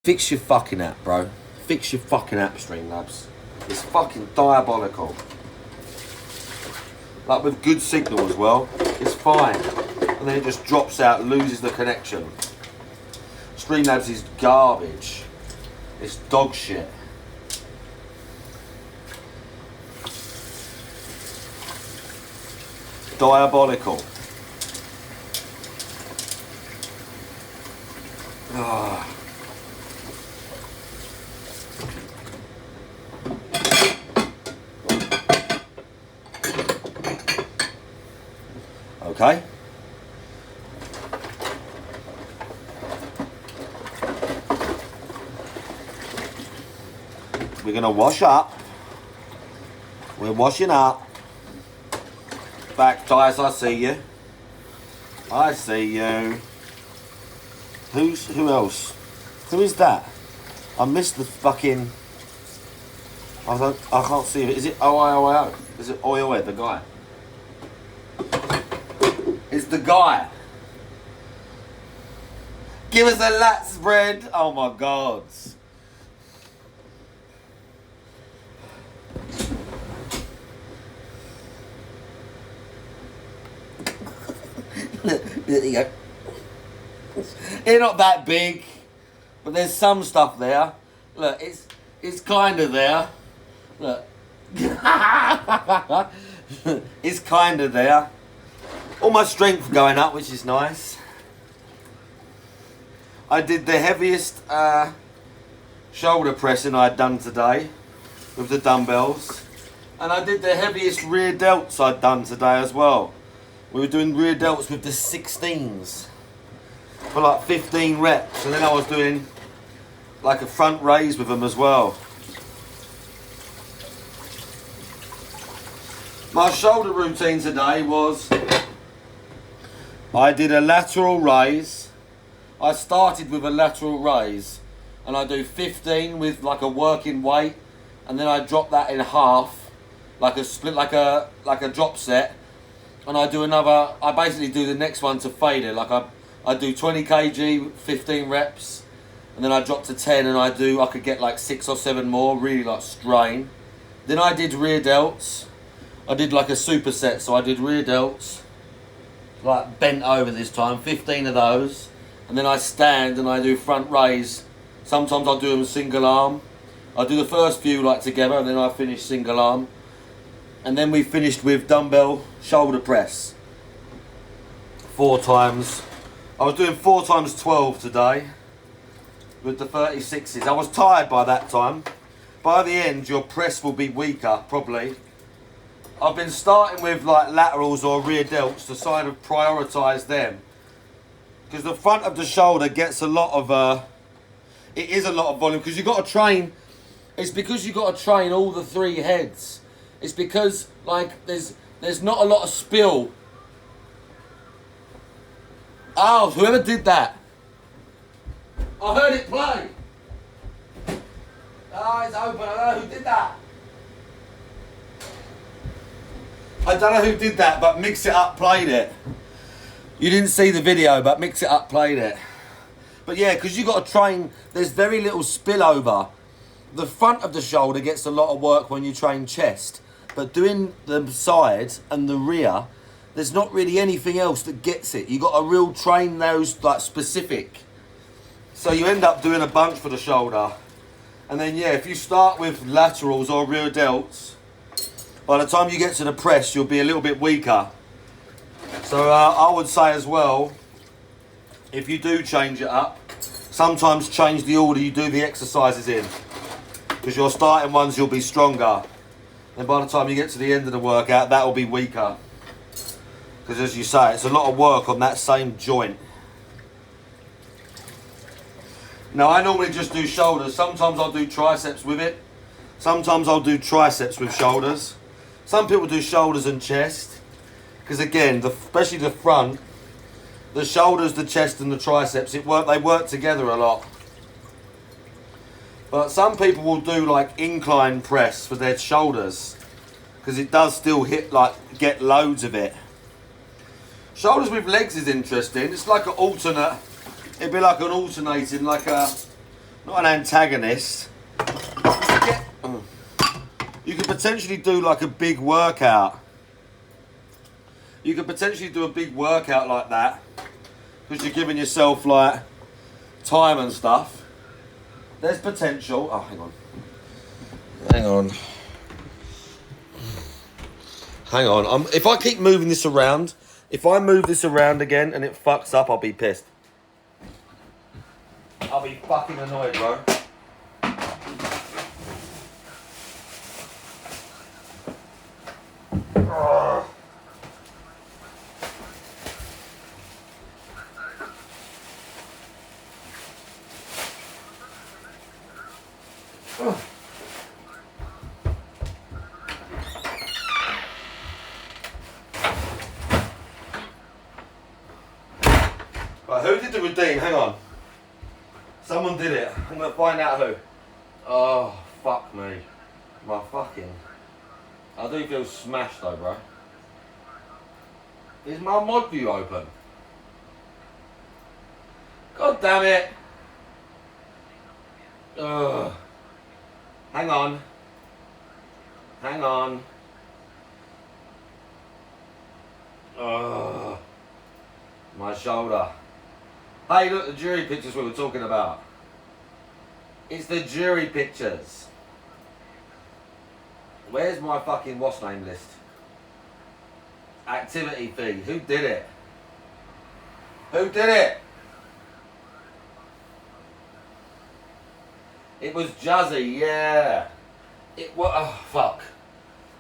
Fix your fucking app, bro. Fix your fucking app, Streamlabs. It's fucking diabolical. Like with good signal as well, it's fine. And then it just drops out, loses the connection. Streamlabs is garbage. It's dog shit. Diabolical. Ah. Okay. We're gonna wash up. We're washing up. Back ties, I see you. I see you. Who else? Who is that? I missed the fucking. I can't see it. Is it OIOO? Is it OIOO, the guy? It's the guy. Give us a lat spread. Oh my god. There you go. They're not that big, but there's some stuff there. Look, it's kind of there. Look. It's kind of there. All my strength going up, which is nice. I did the heaviest shoulder pressing I'd done today with the dumbbells. And I did the heaviest rear delts I'd done today as well. We were doing rear delts with the 16s for like 15 reps. And then I was doing like a front raise with them as well. My shoulder routine today was, I did a lateral raise. I started with a lateral raise and I do 15 with like a working weight, and then I drop that in half, like a split, like a drop set, and I do another. I basically do the next one to failure. Like I do 20 kg, 15 reps, and then I drop to 10, and I could get like 6 or 7 more, really like strain. Then I did rear delts. I did like a superset, so I did rear delts, like bent over this time, 15 of those, and then I stand and I do front raise. Sometimes I'll do them single arm. I do the first few like together, and then I finish single arm. And then we finished with dumbbell shoulder press. 4 times. I was doing 4 times 12 today with the 36s. I was tired by that time. By the end, your press will be weaker, probably. I've been starting with like laterals or rear delts to sort of prioritise them. Because the front of the shoulder gets a lot of, it is a lot of volume, because you've got to train, it's because you've got to train all the 3 heads. It's because like there's not a lot of spill. Oh, whoever did that. I heard it play. Oh, it's open. I don't know who did that. I don't know who did that, but Mix It Up played it. You didn't see the video, but Mix It Up played it. But yeah, because you got to train, there's very little spillover. The front of the shoulder gets a lot of work when you train chest, but doing the sides and the rear, there's not really anything else that gets it. You got to real train those like specific. So you end up doing a bunch for the shoulder. And then yeah, if you start with laterals or rear delts, by the time you get to the press, you'll be a little bit weaker. So I would say as well, if you do change it up, sometimes change the order you do the exercises in. Because your starting ones, you'll be stronger. And by the time you get to the end of the workout, that will be weaker. Because as you say, it's a lot of work on that same joint. Now I normally just do shoulders. Sometimes I'll do triceps with it. Sometimes I'll do triceps with shoulders. Some people do shoulders and chest. Because again, especially the front, the shoulders, the chest and the triceps, they work together a lot. But some people will do like incline press for their shoulders, because it does still get loads of it. Shoulders with legs is interesting. It's like an alternate. It'd be like an alternating, like a not an antagonist. You could potentially do like a big workout. You could potentially do a big workout like that because you're giving yourself like time and stuff. There's potential. Oh, hang on. Hang on. If I keep moving this around, if I move this around again and it fucks up, I'll be pissed. I'll be fucking annoyed, bro. Right, who did the redeem? Hang on. Someone did it. I'm going to find out who. Oh, fuck me. My fucking... I do feel smashed though, bro. Is my mod view open? God damn it. Ugh. Hang on. Ugh. My shoulder. Hey, look, the jury pictures we were talking about. It's the jury pictures. Where's my fucking what's name list? Activity feed. Who did it? Who did it? It was Juzzy, yeah. It was, oh fuck.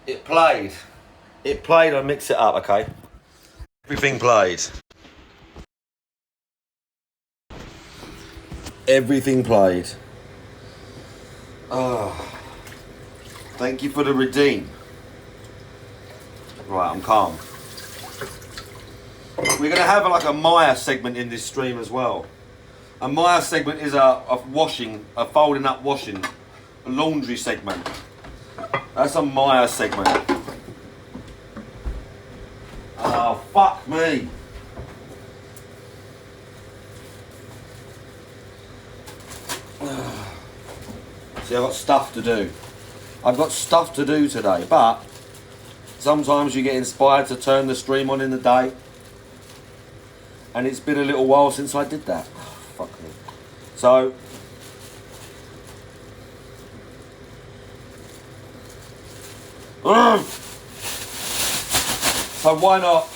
It played. It played, I mix it up, okay? Everything played. Everything played. Oh. Thank you for the redeem. Right, I'm calm. We're going to have like a Maya segment in this stream as well. A Maya segment is a washing, a folding up washing, a laundry segment. That's a Maya segment. Oh, fuck me. See, I've got stuff to do. I've got stuff to do today, but sometimes you get inspired to turn the stream on in the day. And it's been a little while since I did that. Oh, fuck me. So, so why not?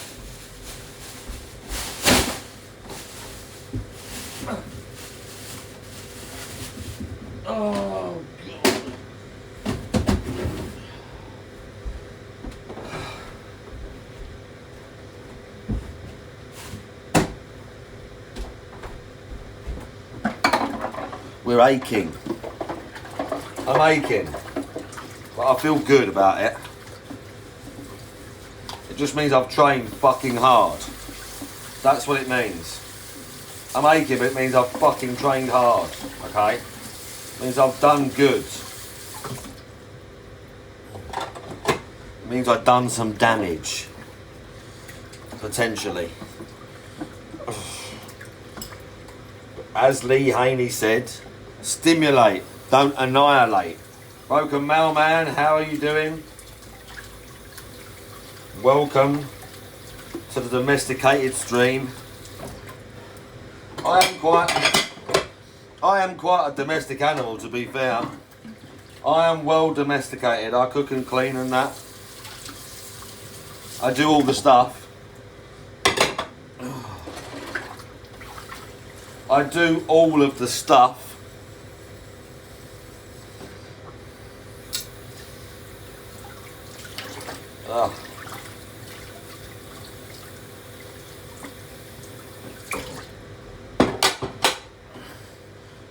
Oh, God. We're aching. I'm aching. But I feel good about it. It just means I've trained fucking hard. That's what it means. I'm aching, but it means I've fucking trained hard. Okay? It means I've done good. It means I've done some damage. Potentially. As Lee Haney said, stimulate, don't annihilate. Broken Mailman, how are you doing? Welcome to the domesticated stream. I am quite a domestic animal, to be fair. I am well domesticated. I cook and clean and that. I do all the stuff. I do all of the stuff.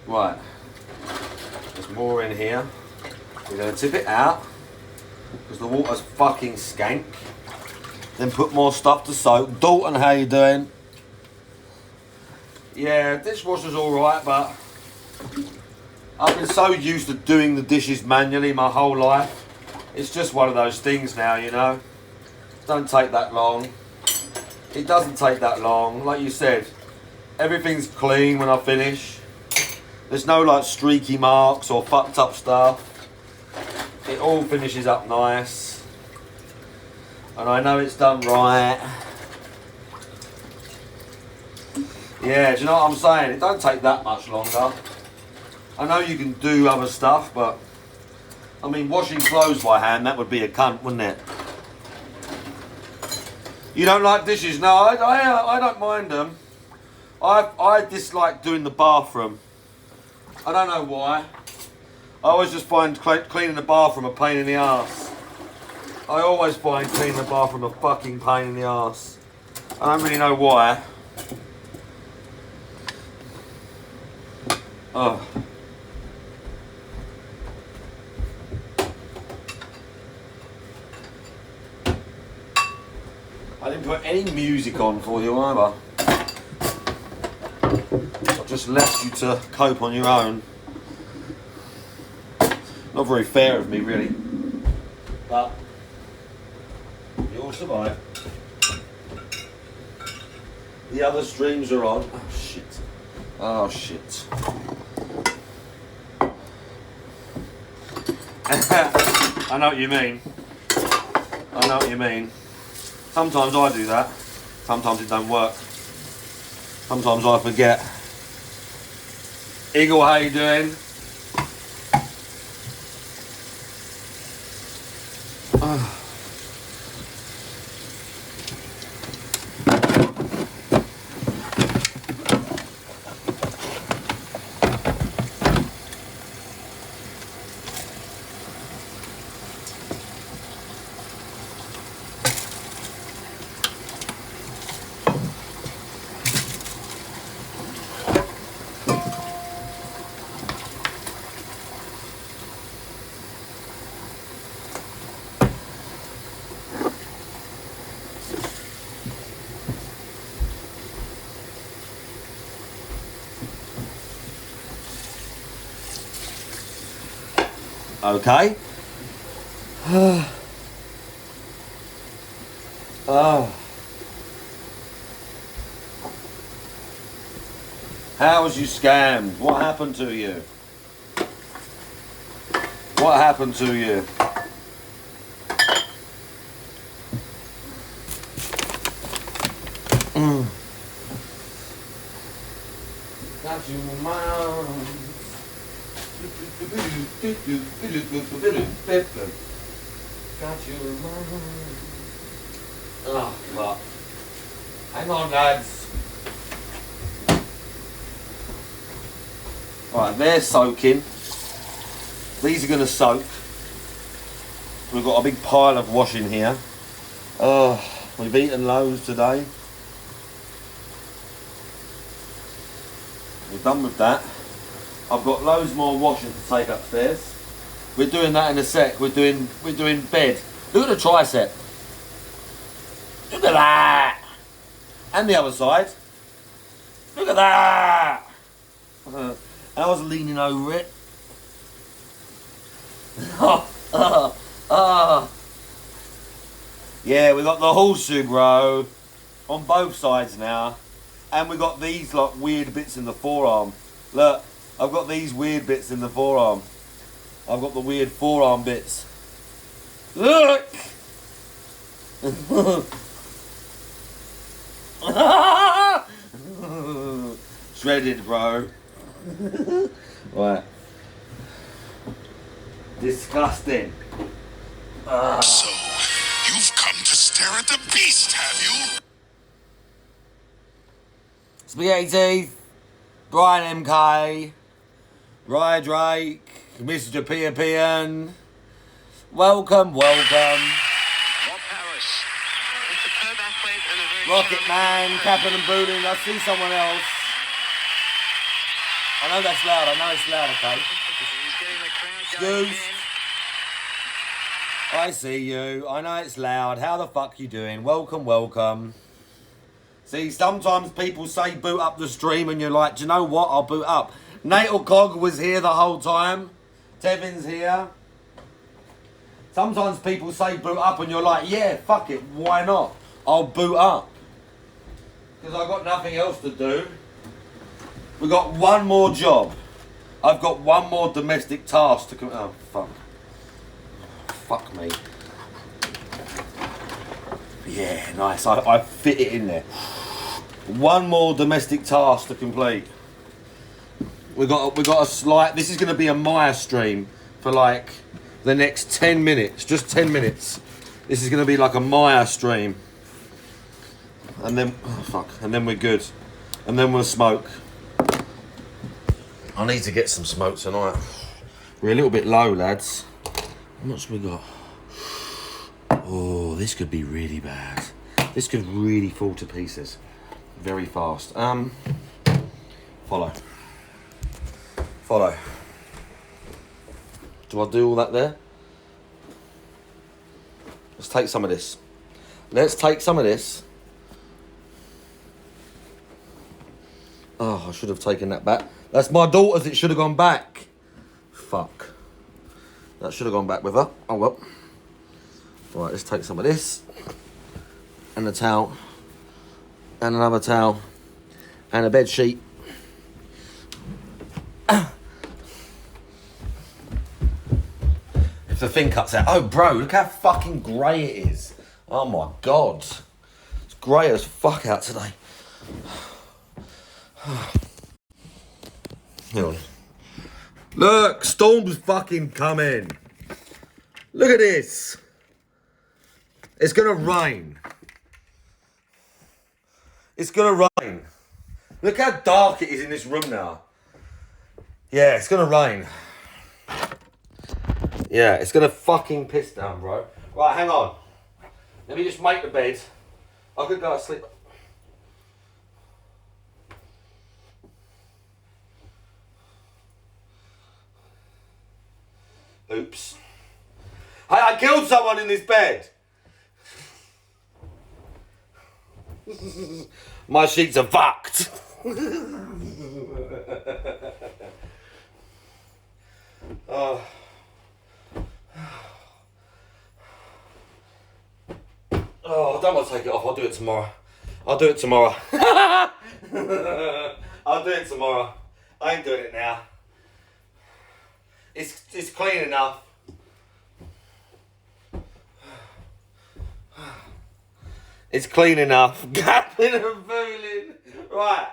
Right, there's more in here. We're going to tip it out because the water's fucking skank. Then put more stuff to soak. Dalton, how you doing? Yeah, dishwasher's alright, but I've been so used to doing the dishes manually my whole life. It's just one of those things now, you know. Don't take that long. It doesn't take that long. Like you said, everything's clean when I finish. There's no like streaky marks or fucked up stuff. It all finishes up nice. And I know it's done right. Yeah, do you know what I'm saying? It don't take that much longer. I know you can do other stuff, but I mean, washing clothes by hand, that would be a cunt, wouldn't it? You don't like dishes? No, I don't mind them. I dislike doing the bathroom. I don't know why. I always just find cleaning the bathroom a pain in the arse. I always find cleaning the bathroom a fucking pain in the arse. I don't really know why. Oh. I didn't put any music on for you either. I just left you to cope on your own. Not very fair of me, really. But you'll survive. The other streams are on. Oh shit. Oh shit. I know what you mean. I know what you mean. Sometimes I do that. Sometimes it don't work. Sometimes I forget. Eagle, how you doing? Okay. Oh. How was you scammed? What happened to you? What happened to you? Got you in my arms. Got you in my arms. Oh, fuck. Hang on, lads. Alright, they're soaking. These are going to soak. We've got a big pile of washing here. Oh, we've eaten loads today. We're done with that. I've got loads more washing to take upstairs. We're doing that in a sec. We're doing bed. Look at the tricep. Look at that. And the other side. Look at that. I was leaning over it. Yeah, we got the horseshoe, bro, on both sides now. And we got these like weird bits in the forearm. Look, I've got these weird bits in the forearm. I've got the weird forearm bits. Look! Shredded, bro. Right. Disgusting. So, you've come to stare at the beast, have you? Spaghetti Teeth, Brian MK, Rye Drake, Mr. P.A.P.N. Welcome. Rocket Man, Captain and Booling. I see someone else. I know that's loud. I know it's loud, okay? Goose. I see you. I know it's loud. How the fuck you doing? Welcome. See, sometimes people say boot up the stream and you're like, do you know what? I'll boot up. Natal Cog was here the whole time. Tevin's here. Sometimes people say boot up and you're like, yeah, fuck it. Why not? I'll boot up. Because I've got nothing else to do. We've got one more job. I've got one more domestic task to complete. Oh, fuck. Fuck me. Yeah, nice. I fit it in there. One more domestic task to complete. We got a slight. This is going to be a Maya stream for like the next 10 minutes. Just 10 minutes. This is going to be like a Maya stream. And then, oh fuck. And then we're good. And then we'll smoke. I need to get some smoke tonight. We're a little bit low, lads. How much we got? Oh, this could be really bad. This could really fall to pieces very fast. Follow. Do I do all that there? Let's take some of this. Oh, I should have taken that back. That's my daughter's. It should have gone back. Fuck. That should have gone back with her. Oh well. Right, let's take some of this. And a towel. And another towel. And a bed sheet. If the thing cuts out. Oh, bro, look how fucking grey it is. Oh my God. It's grey as fuck out today. Hang on. Look, storm's fucking coming. Look at this. It's gonna rain. It's gonna rain. Look how dark it is in this room now. Yeah, it's gonna rain. Yeah, it's gonna fucking piss down, bro. Right, hang on. Let me just make the bed. I could go to sleep. Oops. Hey, I killed someone in this bed. My sheets are fucked. Oh, I don't want to take it off. I'll do it tomorrow. I'll do it tomorrow. I ain't doing it now. It's clean enough. It's clean enough. Gapping and fooling. Right.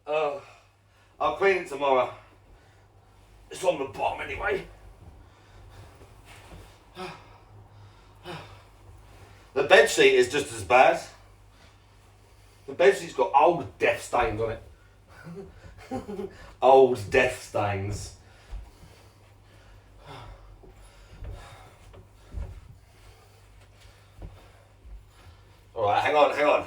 I'll clean it tomorrow. It's on the bottom anyway. The bed sheet is just as bad. The bed sheet's got old death stains on it. Old death stains. Alright, hang on.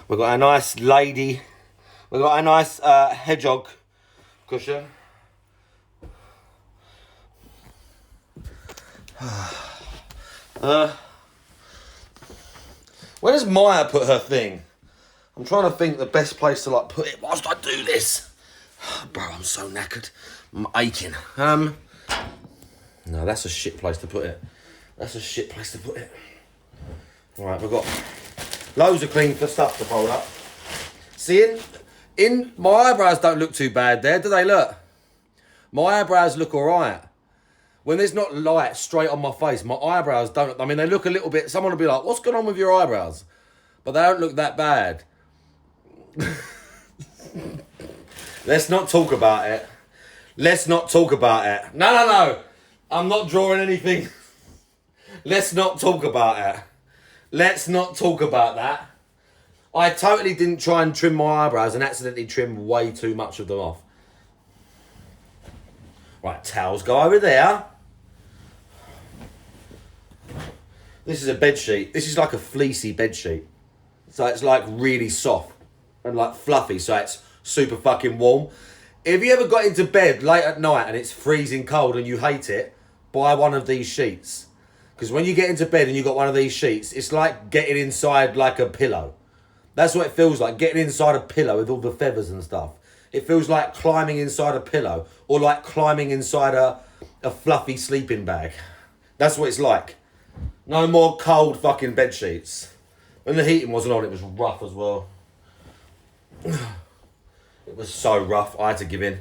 We've got a nice lady. We've got a nice hedgehog cushion. Where does Maya put her thing? I'm trying to think the best place to like put it whilst I do this. Bro, I'm so knackered. I'm aching. No, that's a shit place to put it. Alright, we've got loads of clean stuff to fold up. See, in my eyebrows don't look too bad there, do they? Look. My eyebrows look alright. When there's not light straight on my face, my eyebrows don't... I mean, they look a little bit... Someone will be like, what's going on with your eyebrows? But they don't look that bad. Let's not talk about it. No. I'm not drawing anything. Let's not talk about it. Let's not talk about that. I totally didn't try and trim my eyebrows and accidentally trimmed way too much of them off. Right, towels go over there. This is a bed sheet. This is like a fleecy bed sheet. So it's like really soft and like fluffy, so it's super fucking warm. If you ever got into bed late at night and it's freezing cold and you hate it, buy one of these sheets. Because when you get into bed and you got one of these sheets, it's like getting inside like a pillow. That's what it feels like, getting inside a pillow with all the feathers and stuff. It feels like climbing inside a pillow or like climbing inside a fluffy sleeping bag. That's what it's like. No more cold fucking bed sheets. And the heating wasn't on, it was rough as well. It was so rough, I had to give in.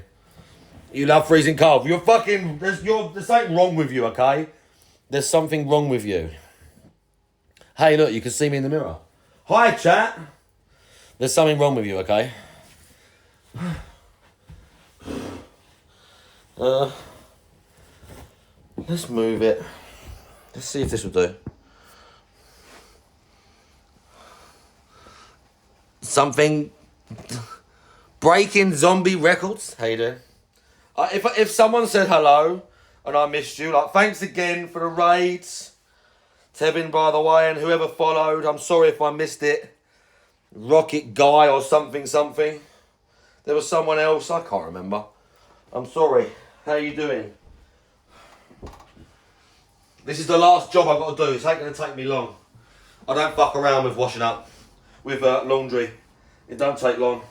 You love freezing cold. You're fucking... There's something wrong with you, okay? There's something wrong with you. Hey, look, you can see me in the mirror. Hi, chat. There's something wrong with you, okay? Let's move it. Let's see if this will do. Something... Breaking Zombie Records. How you doing? If someone said hello and I missed you, like, thanks again for the raids. Tevin, by the way, and whoever followed, I'm sorry if I missed it. Rocket Guy or something. There was someone else, I can't remember. I'm sorry. How you doing? This is the last job I've got to do. It's ain't going to take me long. I don't fuck around with washing up, with laundry. It don't take long.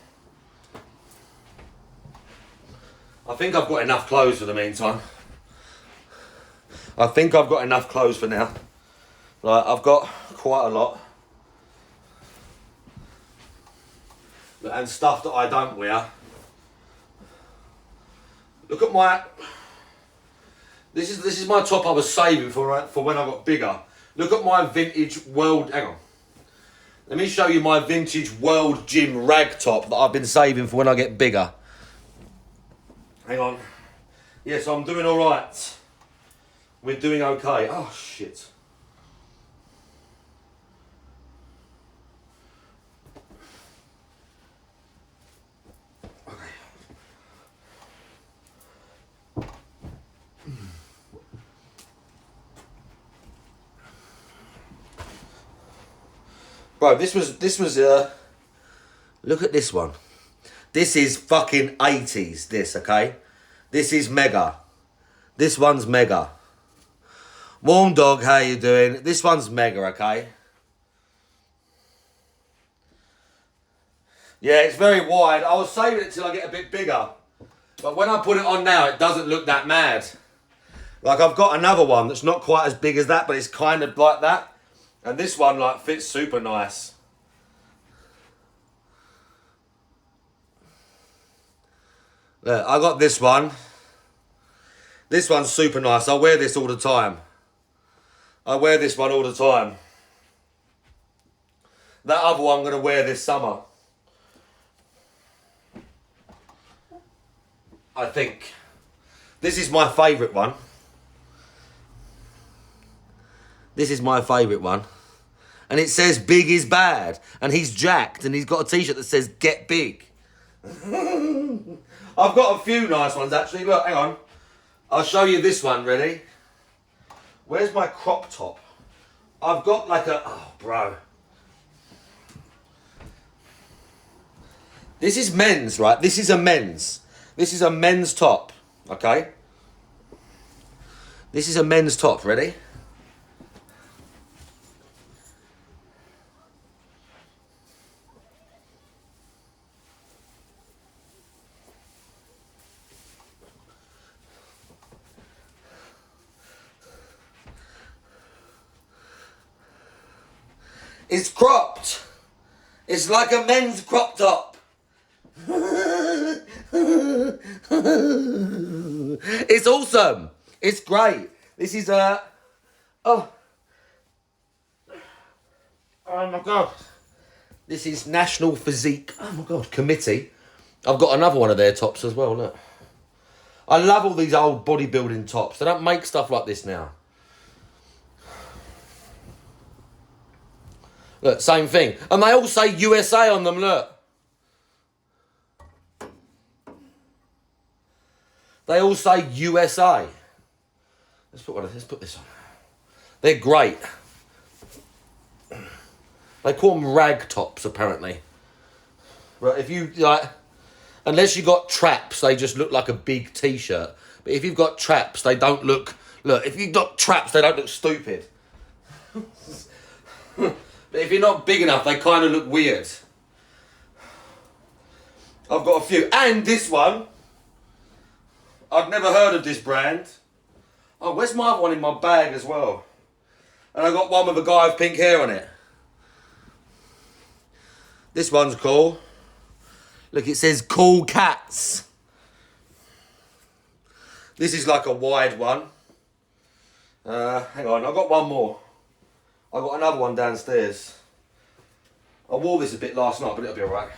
I think I've got enough clothes for the meantime. I think I've got enough clothes for now. Like, I've got quite a lot. And stuff that I don't wear. Look at my... This is my top I was saving for when I got bigger. Look at my vintage world... Hang on. Let me show you my vintage World Gym rag top that I've been saving for when I get bigger. Hang on. Yeah, so I'm doing alright. We're doing okay. Oh, shit. Okay. Bro, this was look at this one. This is fucking 80s, this, okay? This is mega. This one's mega. Warm Dog, how you doing? This one's mega, okay? Yeah, it's very wide. I was saving it till I get a bit bigger. But when I put it on now, it doesn't look that mad. Like, I've got another one that's not quite as big as that, but it's kind of like that. And this one, like, fits super nice. Look, I got this one. This one's super nice. I wear this all the time. I wear this one all the time. That other one I'm going to wear this summer. I think. This is my favourite one. This is my favourite one. And it says big is bad. And he's jacked and he's got a t-shirt that says get big. I've got a few nice ones actually. Look, hang on. I'll show you this one, ready? Where's my crop top? I've got like a... Oh, bro. This is men's, right? This is a men's. This is a men's top, okay? This is a men's top, ready? It's cropped. It's like a men's crop top. It's awesome. It's great. This is a... Oh my God. This is National Physique, oh my God, Committee. I've got another one of their tops as well, look. I love all these old bodybuilding tops. They don't make stuff like this now. Look, same thing. And they all say USA on them, look. They all say USA. Let's put this on. They're great. They call them rag tops, apparently. Right, if you, like, unless you got traps, they just look like a big t-shirt. But if you've got traps, they don't look, if you've got traps, they don't look stupid. But if you're not big enough, they kind of look weird. I've got a few. And this one. I've never heard of this brand. Oh, where's my other one in my bag as well? And I got one with a guy with pink hair on it. This one's cool. Look, it says cool cats. This is like a wide one. Hang on, I've got one more. I've got another one downstairs. I wore this a bit last night, but it'll be alright.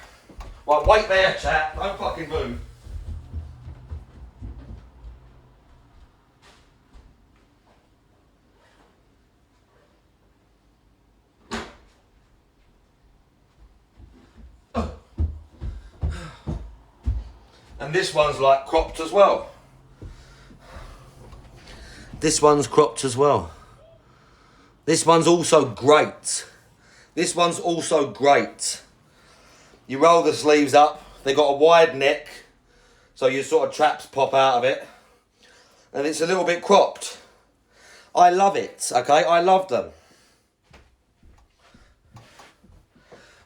Right, wait there, chat. Don't fucking move. And this one's like cropped as well. This one's cropped as well. This one's also great. This one's also great. You roll the sleeves up. They got a wide neck, so your sort of traps pop out of it. And it's a little bit cropped. I love it, okay? I love them.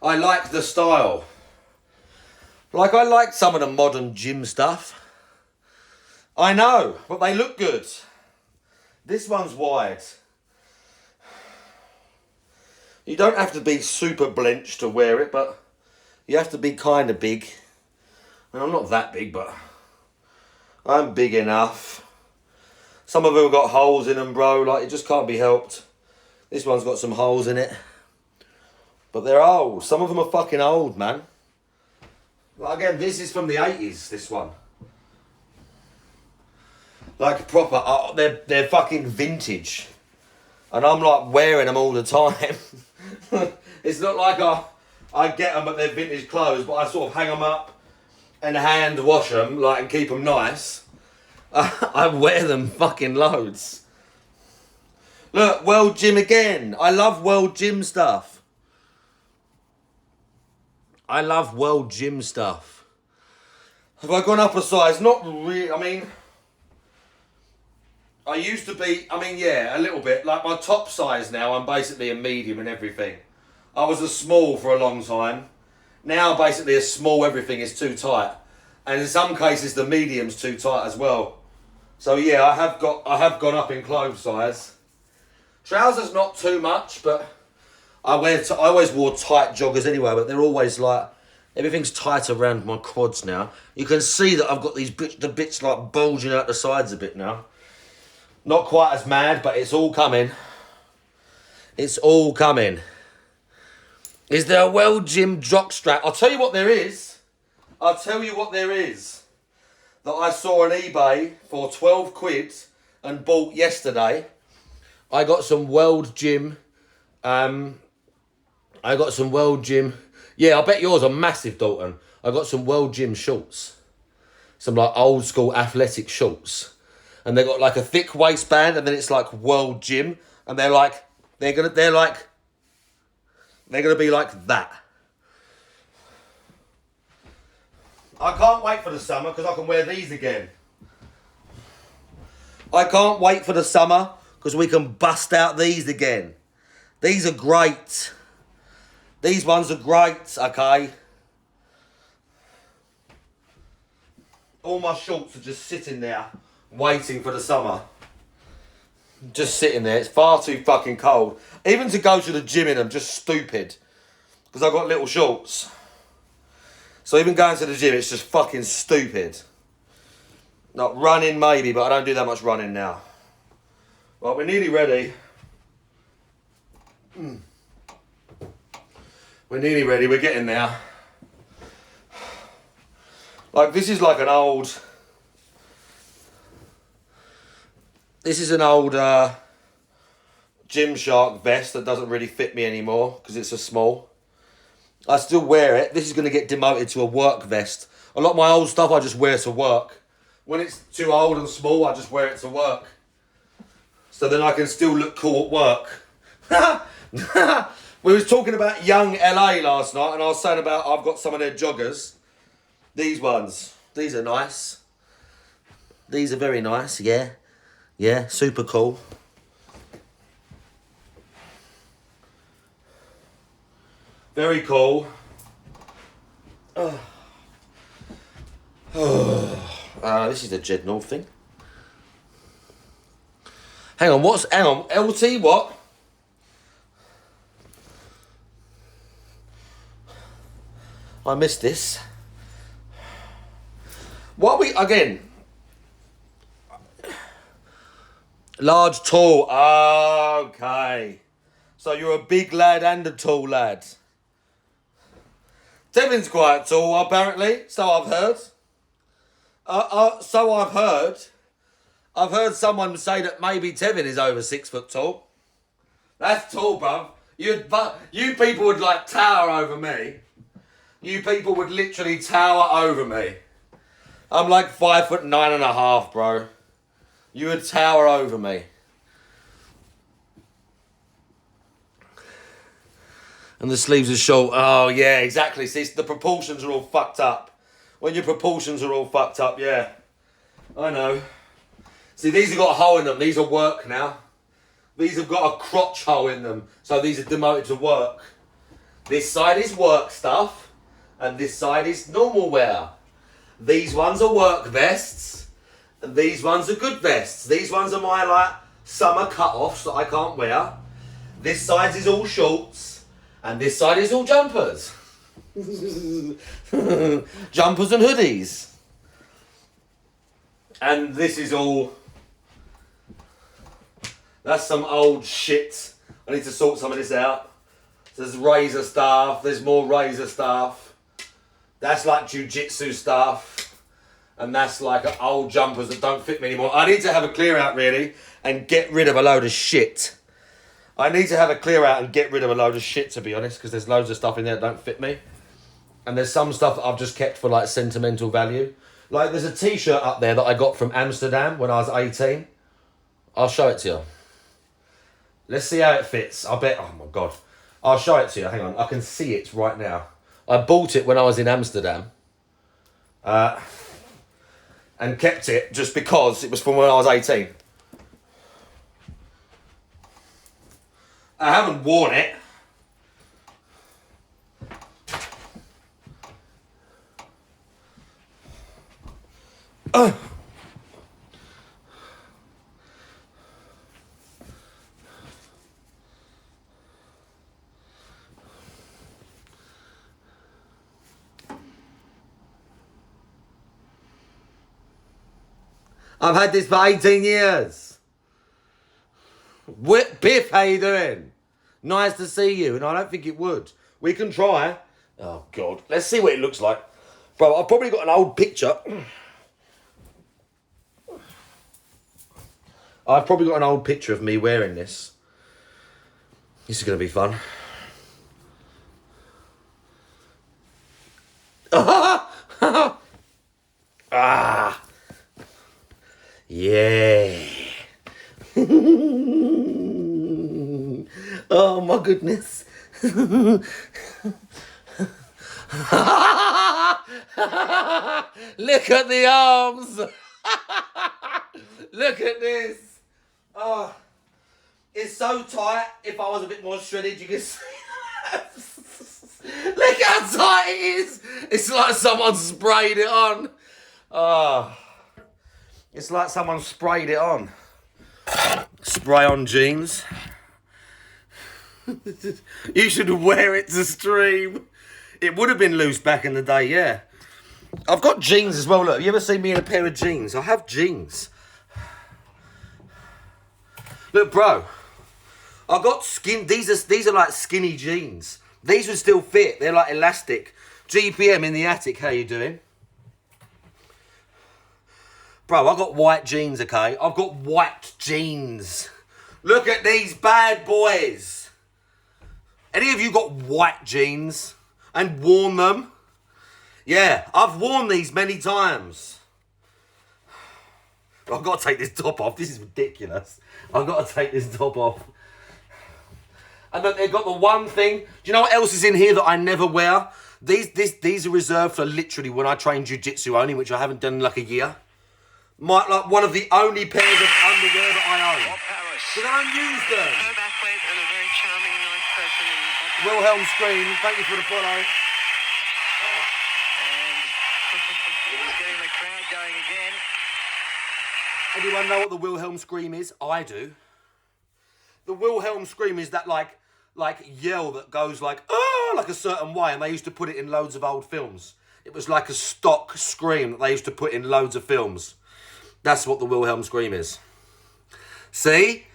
I like the style. Like, I like some of the modern gym stuff. I know, but they look good. This one's wide. You don't have to be super blenched to wear it, but you have to be kind of big. I mean, I'm not that big, but I'm big enough. Some of them have got holes in them, bro. Like, it just can't be helped. This one's got some holes in it. But they're old. Some of them are fucking old, man. Like, again, this is from the 80s, this one. Like, proper, they're fucking vintage. And I'm, like, wearing them all the time. It's not like I get them at their vintage clothes, but I sort of hang them up and hand wash them, like, and keep them nice. I wear them fucking loads. Look, World Gym again. I love World Gym stuff. I love World Gym stuff. Have I gone up a size? Not really. I mean, I used to be, yeah, a little bit. Like, my top size now, I'm basically a medium and everything. I was a small for a long time. Now, basically, a small everything is too tight. And in some cases, the medium's too tight as well. So, yeah, I have gone up in clothes size. Trousers, not too much, but I always wore tight joggers anyway, but they're always like, everything's tight around my quads now. You can see that I've got the bits like bulging out the sides a bit now. Not quite as mad, but it's all coming. It's all coming. Is there a World Gym jock strap? I'll tell you what there is. I'll tell you what there is. That I saw on eBay for 12 quid and bought yesterday. I got some World Gym. Yeah, I bet yours are massive, Dalton. I got some World Gym shorts. Some like old school athletic shorts. And they got like a thick waistband, and then it's like World Gym, and they're gonna be like that. I can't wait for the summer because I can wear these again. I can't wait for the summer because we can bust out these again. These are great. These ones are great, okay? All my shorts are just sitting there, waiting for the summer. Just sitting there. It's far too fucking cold. Even to go to the gym in them, just stupid. Because I've got little shorts. So even going to the gym, it's just fucking stupid. Not running maybe, but I don't do that much running now. Well, we're nearly ready. We're nearly ready. We're getting there. Like, this is like an old... This is an old Gymshark vest that doesn't really fit me anymore because it's a small. I still wear it. This is going to get demoted to a work vest. A lot of my old stuff I just wear to work. When it's too old and small, I just wear it to work. So then I can still look cool at work. We was talking about young LA last night, and I was saying about I've got some of their joggers. These ones. These are nice. These are very nice, yeah. Yeah, super cool. Very cool. This is the Jed North thing. Hang on, LT what? I missed this. What we again? Large, tall. Okay. So you're a big lad and a tall lad. Devin's quite tall, apparently. So I've heard. So I've heard. I've heard someone say that maybe Tevin is over 6 foot tall. That's tall, bruv. You people would like tower over me. You people would literally tower over me. I'm like 5'9.5", bro. You would tower over me. And the sleeves are short. Oh, yeah, exactly. See, the proportions are all fucked up. When your proportions are all fucked up, yeah. I know. See, these have got a hole in them. These are work now. These have got a crotch hole in them. So these are demoted to work. This side is work stuff. And this side is normal wear. These ones are work vests. And these ones are good vests. These ones are my, like, summer cut-offs that I can't wear. This side is all shorts. And this side is all jumpers. Jumpers and hoodies. And this is all... That's some old shit. I need to sort some of this out. There's razor stuff. There's more razor stuff. That's like jiu-jitsu stuff. And that's like old jumpers that don't fit me anymore. I need to have a clear out, really, and get rid of a load of shit. I need to have a clear out and get rid of a load of shit, to be honest, because there's loads of stuff in there that don't fit me. And there's some stuff that I've just kept for, like, sentimental value. Like, there's a T-shirt up there that I got from Amsterdam when I was 18. I'll show it to you. Let's see how it fits. I bet... Oh, my God. I'll show it to you. Hang on. I can see it right now. I bought it when I was in Amsterdam. And kept it just because it was from when I was 18. I haven't worn it. I've had this for 18 years. Biff, how you doing? Nice to see you, and I don't think it would. We can try. Oh, God. Let's see what it looks like. Bro, I've probably got an old picture. I've probably got an old picture of me wearing this. This is going to be fun. Ah. Yeah. Oh my goodness. Look at the arms. Look at this. Oh, it's so tight. If I was a bit more shredded, you could see that. Look how tight it is. It's like someone sprayed it on. Oh. It's like someone sprayed it on. Spray on jeans. You should wear it to stream. It would have been loose back in the day, yeah. I've got jeans as well. Look, have you ever seen me in a pair of jeans? I have jeans. Look, bro. I got skin. These are like skinny jeans. These would still fit. They're like elastic. GPM in the attic. How you doing? Bro, I've got white jeans, okay? I've got white jeans. Look at these bad boys. Any of you got white jeans and worn them? Yeah, I've worn these many times. I've got to take this top off. This is ridiculous. I've got to take this top off. And then they've got the one thing. Do you know what else is in here that I never wear? These are reserved for literally when I train jiu-jitsu only, which I haven't done in like a year. Like one of the only pairs of underwear that I own. Because I don't use them. And a very charming, nice person. Wilhelm Scream, thank you for the follow. And he's getting the crowd going again. Anyone know what the Wilhelm Scream is? I do. The Wilhelm Scream is that like like yell that goes like, oh, like a certain way, and they used to put it in loads of old films. It was like a stock scream that they used to put in loads of films. That's what the Wilhelm scream is. See?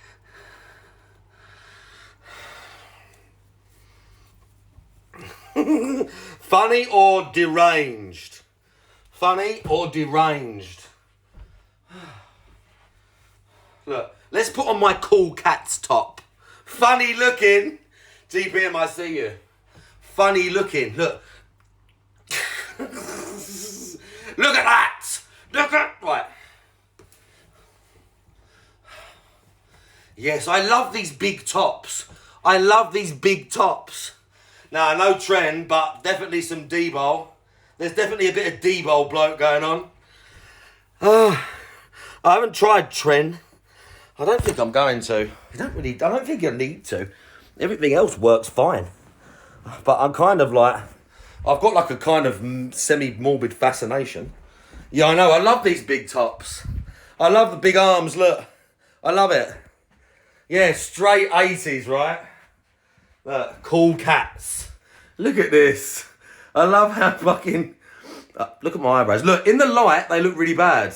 Funny or deranged? Funny or deranged? Look, let's put on my cool cat's top. Funny looking. GPM, I see you. Funny looking. Look. Look at that. Look at... Right. Yes, I love these big tops. I love these big tops. Now, no trend, but definitely some D-bol. There's definitely a bit of D-bol bloke going on. I haven't tried trend. I don't think I'm going to. I don't think I need to. Everything else works fine. But I'm kind of like... I've got like a kind of semi-morbid fascination. Yeah, I know. I love these big tops. I love the big arms, look. I love it. Yeah, straight 80s, right? Look, cool cats. Look at this. I love how fucking... look at my eyebrows. Look, in the light, they look really bad.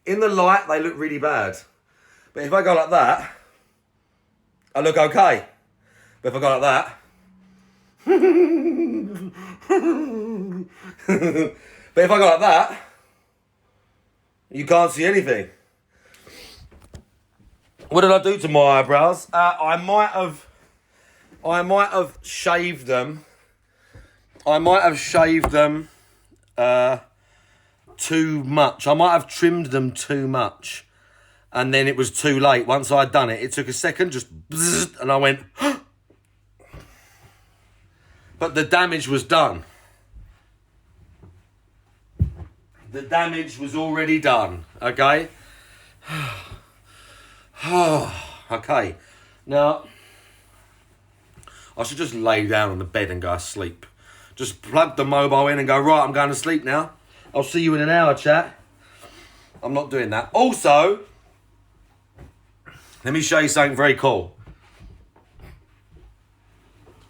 In the light, they look really bad. But if I go like that, I look okay. But if I go like that... but if I go like that, you can't see anything. What did I do to my eyebrows? I might have shaved them. I might have shaved them too much. I might have trimmed them too much. And then it was too late. Once I'd done it, it took a second, just bzzz, and I went... But the damage was done. The damage was already done, okay? Okay. Now, I should just lay down on the bed and go to sleep. Just plug the mobile in and go, right, I'm going to sleep now. I'll see you in an hour, chat. I'm not doing that. Also, let me show you something very cool.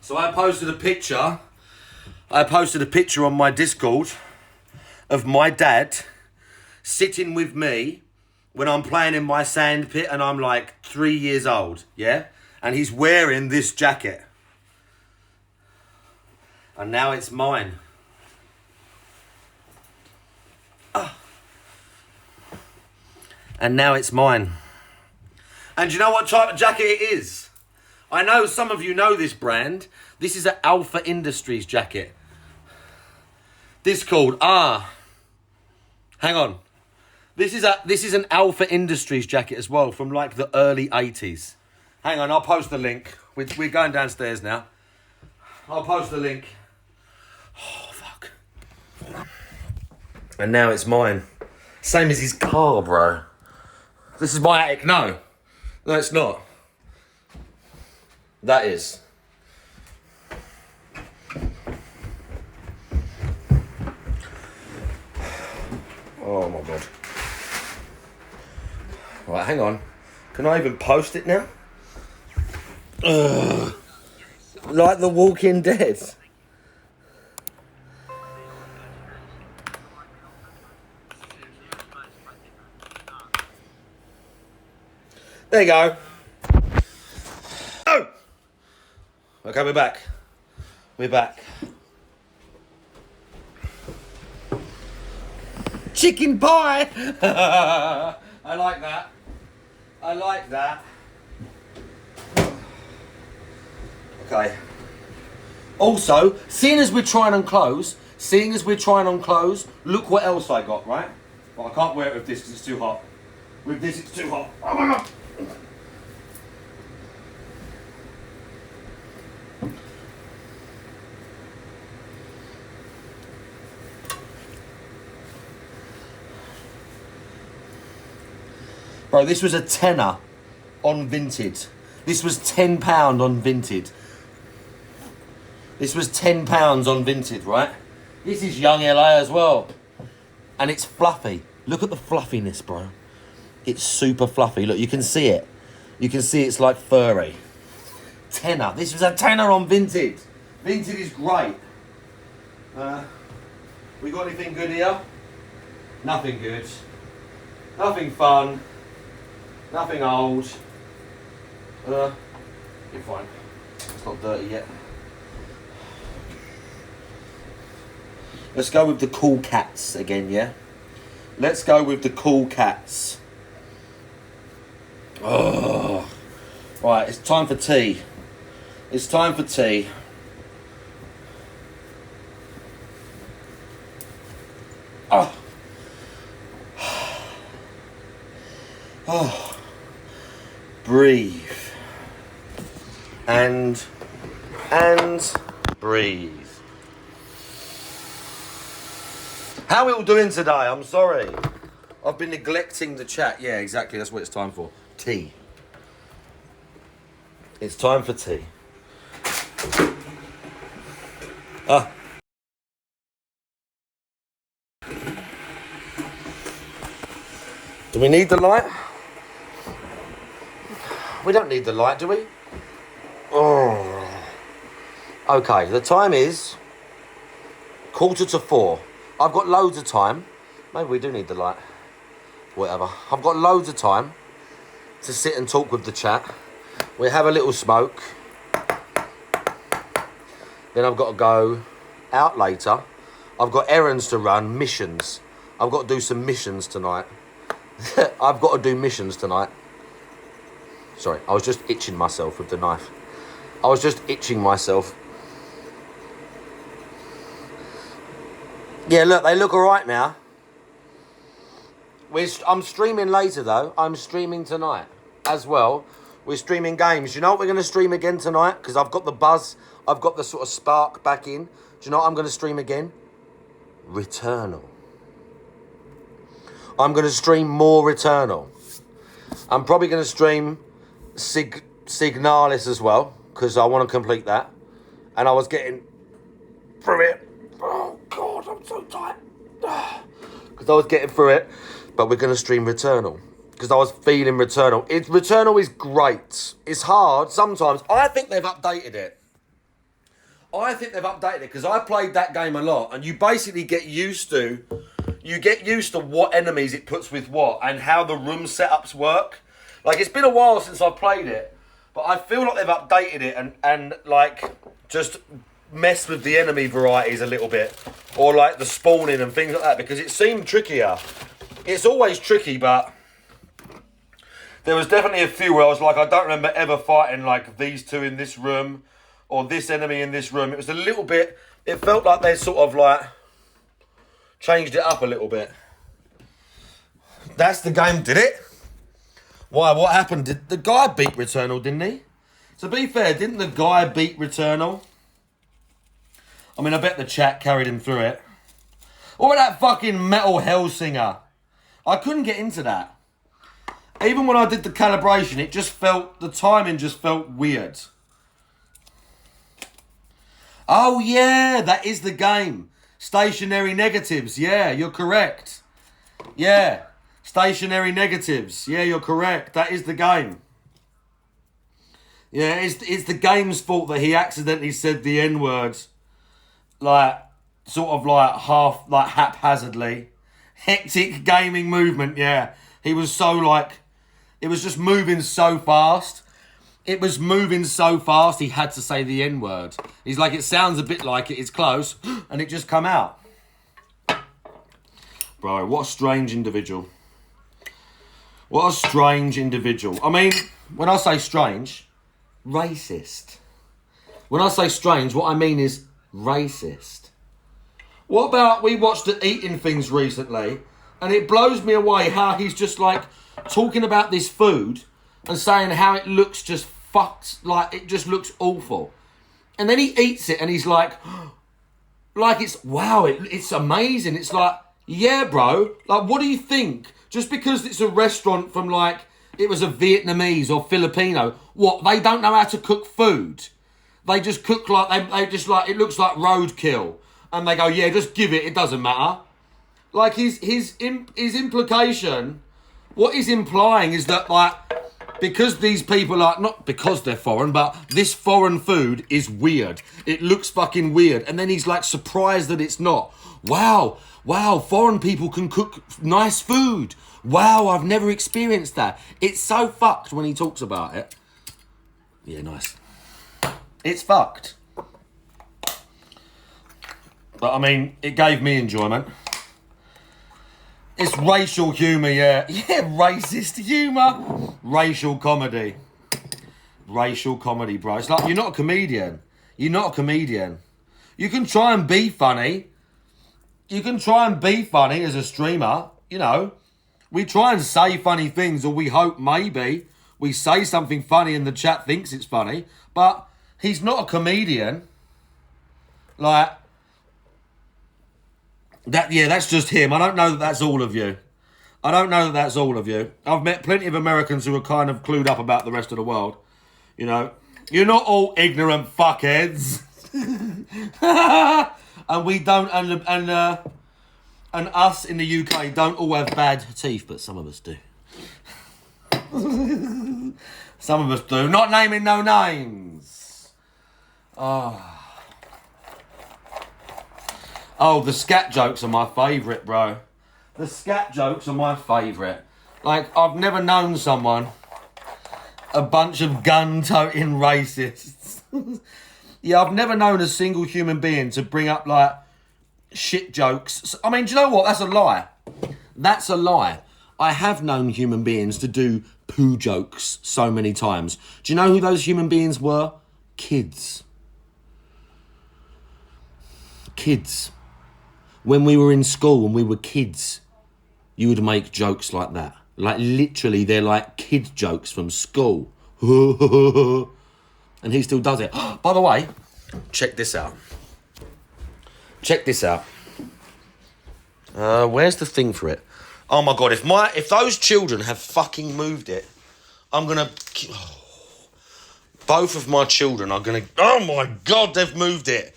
So I posted a picture on my Discord of my dad sitting with me when I'm playing in my sand pit and I'm like 3 years old, yeah? And he's wearing this jacket. And now it's mine. And now it's mine. And you know what type of jacket it is? I know some of you know this brand. This is an Alpha Industries jacket. This called, hang on. This is an Alpha Industries jacket as well from like the early 80s. Hang on, I'll post the link. We're going downstairs now. I'll post the link. Oh, fuck. And now it's mine. Same as his car, bro. This is my attic. No, it's not. That is. Oh my God. Right, hang on. Can I even post it now? Ugh. Like The Walking Dead. There you go. Oh! Okay, we're back. We're back. Chicken pie! I like that. I like that. Okay. Also, seeing as we're trying on clothes, look what else I got, right? Well, I can't wear it with this because it's too hot. With this, it's too hot. Oh my God! Bro, this was a tenner on Vinted. This was £10 on Vinted. This was £10 on Vinted, right? This is Young LA as well. And it's fluffy. Look at the fluffiness, bro. It's super fluffy. Look, you can see it. You can see it's like furry. tenner. This was a tenner on Vinted. Vinted is great. We got anything good here? Nothing good. Nothing fun. Nothing old. You're fine. It's not dirty yet. Let's go with the cool cats again, yeah? Let's go with the cool cats. Oh. Right, it's time for tea. It's time for tea. Oh. Oh. Breathe. And breathe. How are we all doing today? I'm sorry. I've been neglecting the chat. Yeah, exactly. That's what it's time for. Tea. It's time for tea. Do we need the light? We don't need the light, do we? Oh. Okay, the time is 4:45. I've got loads of time. Maybe we do need the light. Whatever. I've got loads of time to sit and talk with the chat. We have a little smoke. Then I've got to go out later. I've got errands to run, missions. I've got to do some missions tonight. I've got to do missions tonight. Sorry, I was just itching myself with the knife. I was just itching myself. Yeah, look, they look alright now. I'm streaming later though. I'm streaming tonight as well. We're streaming games. You know what we're going to stream again tonight? Because I've got the buzz. I've got the sort of spark back in. Do you know what I'm going to stream again? Returnal. I'm going to stream more Returnal. I'm probably going to stream Signalis as well. Because I want to complete that. And I was getting through it. Oh, God, I'm so tired. Because I was getting through it. But we're going to stream Returnal. Because I was feeling Returnal. Returnal is great. It's hard sometimes. I think they've updated it. Because I played that game a lot. And you basically get used to... You get used to what enemies it puts with what. And how the room setups work. Like, it's been a while since I've played it. But I feel like they've updated it. And like, just... mess with the enemy varieties a little bit, or like the spawning and things like that, because it seemed trickier. It's always tricky, but there was definitely a few where I was like, I don't remember ever fighting like these two in this room or this enemy in this room. It was a little bit, it felt like they sort of like changed it up a little bit. That's the game, did it? Why, what happened? Did the guy beat Returnal, didn't he? To be fair, didn't the guy beat Returnal? I mean, I bet the chat carried him through it. What about that fucking Metal Hellsinger? I couldn't get into that. Even when I did the calibration, it just felt... the timing just felt weird. Oh, yeah, that is the game. Stationary negatives. Yeah, you're correct. Yeah, stationary negatives. Yeah, you're correct. That is the game. Yeah, it's the game's fault that he accidentally said the N-word. Like, sort of like half, like haphazardly. Hectic gaming movement, yeah. He was so like, it was just moving so fast. It was moving so fast, he had to say the N-word. He's like, it sounds a bit like it, it's close, and it just come out. Bro, what a strange individual. What a strange individual. I mean, when I say strange, racist. When I say strange, what I mean is racist. What about, we watched the Eating Things recently, and it blows me away how he's just like talking about this food and saying how it looks just fucked, like it just looks awful. And then he eats it and he's like it's, wow, it's amazing. It's like, yeah, bro, like what do you think? Just because it's a restaurant from like, it was a Vietnamese or Filipino, what, they don't know how to cook food? They just cook like, they just like, it looks like roadkill. And they go, yeah, just give it, it doesn't matter. Like his implication, what he's implying is that like, because these people are, not because they're foreign, but this foreign food is weird. It looks fucking weird. And then he's like surprised that it's not. Wow, foreign people can cook nice food. Wow, I've never experienced that. It's so fucked when he talks about it. Yeah, nice. It's fucked. But I mean, it gave me enjoyment. It's racial humour, yeah. Yeah, racist humour. Racial comedy. Racial comedy, bro. It's like, you're not a comedian. You're not a comedian. You can try and be funny. You can try and be funny as a streamer, you know. We try and say funny things, or we hope maybe we say something funny and the chat thinks it's funny. But he's not a comedian. Like... that's just him. I don't know that that's all of you. I don't know that that's all of you. I've met plenty of Americans who are kind of clued up about the rest of the world. You know, you're not all ignorant fuckheads. And we don't, and us in the UK don't all have bad teeth, but some of us do. Some of us do. Not naming no names. Oh, the scat jokes are my favourite, bro. The scat jokes are my favourite. Like, I've never known someone, a bunch of gun-toting racists. Yeah, I've never known a single human being to bring up, like, shit jokes. I mean, do you know what? That's a lie. That's a lie. I have known human beings to do poo jokes so many times. Do you know who those human beings were? Kids. Kids. When we were in school and we were kids, you would make jokes like that. Like, literally, they're like kid jokes from school. And he still does it. By the way, check this out. Check this out. Where's the thing for it? Oh my God, if those children have fucking moved it, I'm gonna... Both of my children are gonna... Oh my God, they've moved it.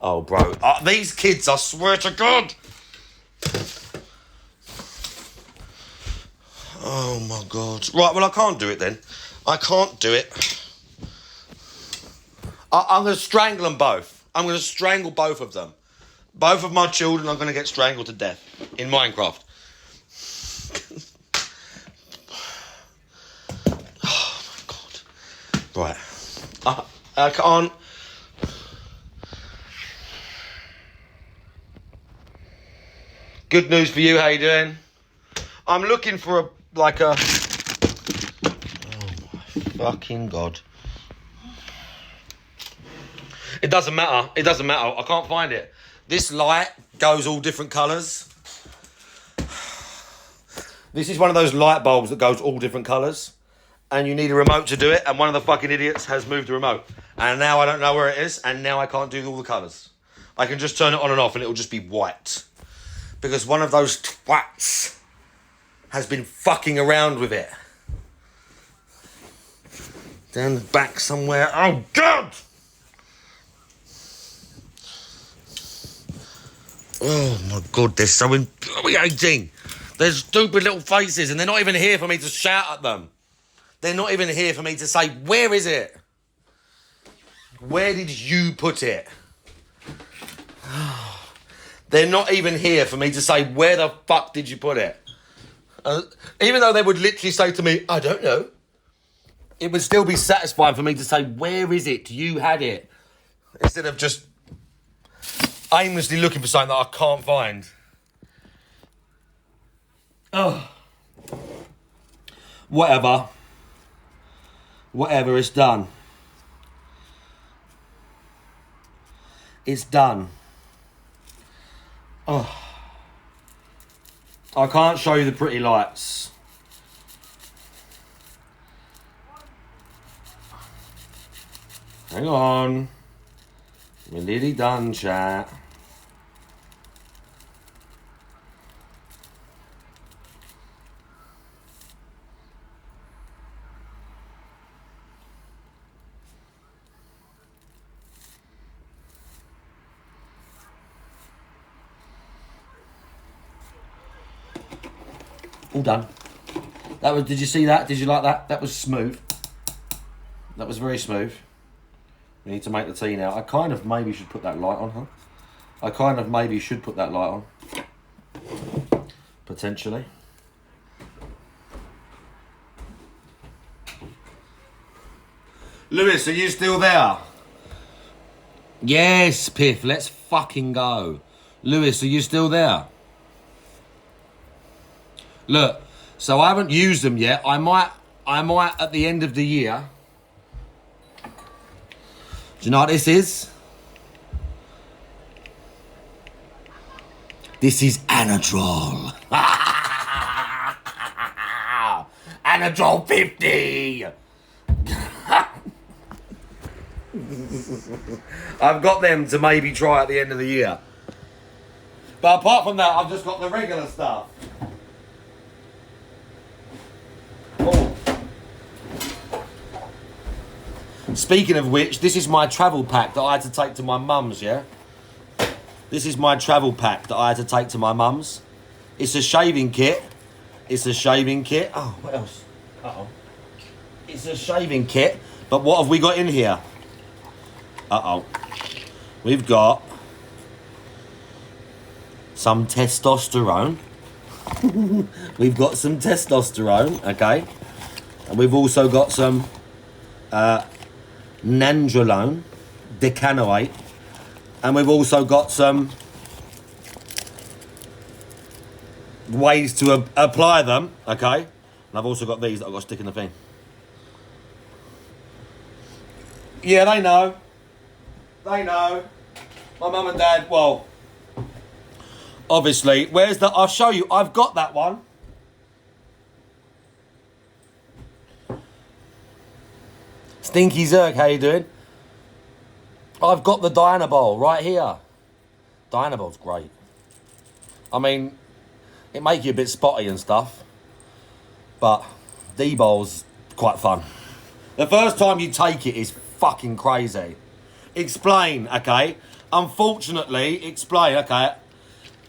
Oh, bro. These kids, I swear to God. Oh, my God. Right, well, I can't do it then. I can't do it. I'm going to strangle them both. I'm going to strangle both of them. Both of my children are going to get strangled to death in Minecraft. Oh, my God. Right. I can't... Good news for you, how you doing? I'm looking for oh my fucking God. It doesn't matter, I can't find it. This light goes all different colours. This is one of those light bulbs that goes all different colours. And you need a remote to do it, and one of the fucking idiots has moved the remote. And now I don't know where it is, and now I can't do all the colours. I can just turn it on and off and it'll just be white. Because one of those twats has been fucking around with it. Down the back somewhere. Oh, God! Oh, my God, they're so infuriating. They're stupid little faces, and they're not even here for me to shout at them. They're not even here for me to say, where is it? Where did you put it? They're not even here for me to say, where the fuck did you put it? Even though they would literally say to me, I don't know. It would still be satisfying for me to say, where is it? You had it. Instead of just aimlessly looking for something that I can't find. Oh. Whatever. Whatever, it's done. It's done. Oh. I can't show you the pretty lights. Hang on. We're nearly done, chat. All done. That was. Did you see that? Did you like that? That was smooth. That was very smooth. We need to make the tea now. I kind of maybe should put that light on, huh? I kind of maybe should put that light on. Potentially. Lewis, are you still there? Yes, Piff, let's fucking go. Lewis, are you still there? Look, so I haven't used them yet. I might at the end of the year. Do you know what this is? This is Anadrol. Anadrol 50. I've got them to maybe try at the end of the year. But apart from that, I've just got the regular stuff. Oh. Speaking of which, this is my travel pack that I had to take to my mum's, yeah? This is my travel pack that I had to take to my mum's. It's a shaving kit. It's a shaving kit. Oh, what else? Uh-oh. It's a shaving kit. But what have we got in here? Uh-oh. We've got some testosterone. We've got some testosterone, okay? And we've also got some nandrolone, decanoate. And we've also got some ways to apply them, okay? And I've also got these that I've got to stick in the thing. Yeah, they know. They know. My mum and dad, well, obviously. Where's the... I'll show you. I've got that one. Stinky Zerk, how you doing? I've got the Dynabol right here. Dynabol's great. I mean, it make you a bit spotty and stuff. But D-Bol's quite fun. The first time you take it is fucking crazy. Explain, okay? Unfortunately, explain, okay?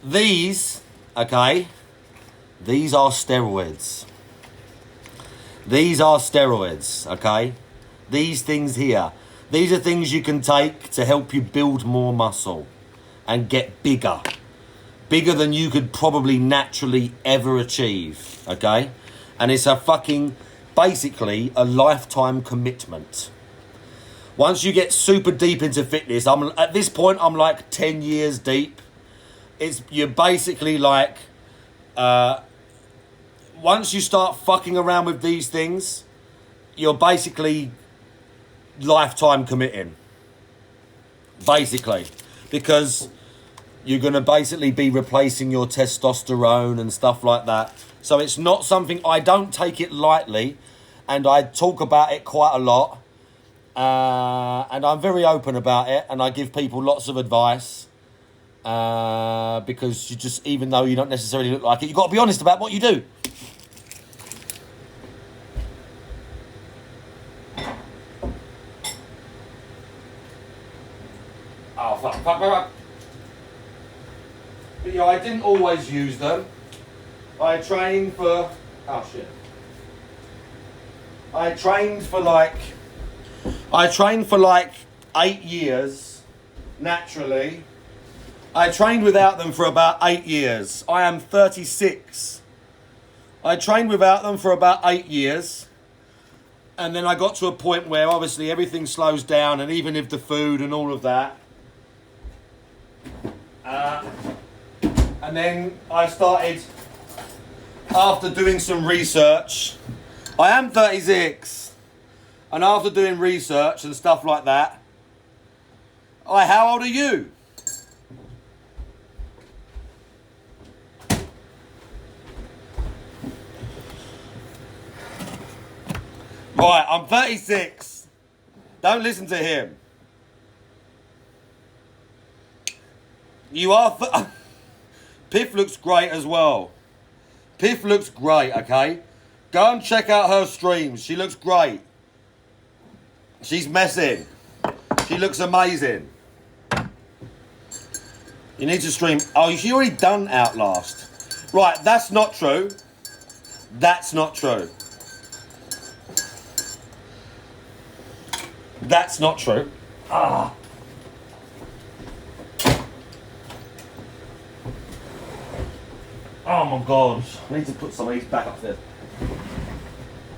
These, okay? These are steroids. These are steroids, okay? These things here. These are things you can take to help you build more muscle and get bigger. Bigger than you could probably naturally ever achieve, okay? And it's a fucking, basically, a lifetime commitment. Once you get super deep into fitness, at this point, I'm like 10 years deep. You're basically like, once you start fucking around with these things, you're basically lifetime committing. Basically. Because you're going to basically be replacing your testosterone and stuff like that. So it's not something, I don't take it lightly, and I talk about it quite a lot. And I'm very open about it, and I give people lots of advice. Because you just, even though you don't necessarily look like it, you've got to be honest about what you do. Oh, fuck. But yeah, I didn't always use them. I trained for... Oh, shit. I trained for like 8 years, naturally. I trained without them for about 8 years. I am 36. I trained without them for about 8 years. And then I got to a point where obviously everything slows down, and even if the food and all of that. And then I started, after doing some research, I am 36, and after doing research and stuff like that, how old are you? Right, I'm 36. Don't listen to him. You are... Piff looks great as well. Piff looks great, okay? Go and check out her streams. She looks great. She's messing. She looks amazing. You need to stream... Oh, she already done Outlast. Right, that's not true. That's not true. That's not true. Ah. Oh my god! I need to put some of these back up there.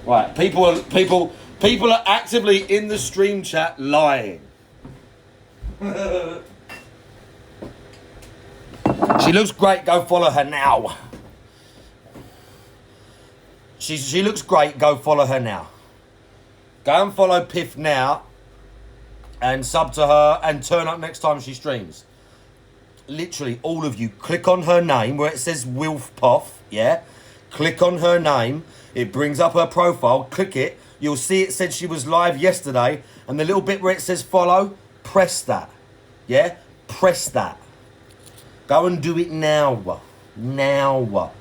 Right, people are actively in the stream chat lying. She looks great. Go follow her now. She looks great. Go follow her now. Go and follow Piff now, and sub to her, and turn up next time she streams. Literally, all of you, click on her name where it says Wilf Poff, yeah? Click on her name. It brings up her profile. Click it. You'll see it said she was live yesterday. And the little bit where it says follow, press that. Yeah? Press that. Go and do it now. Now.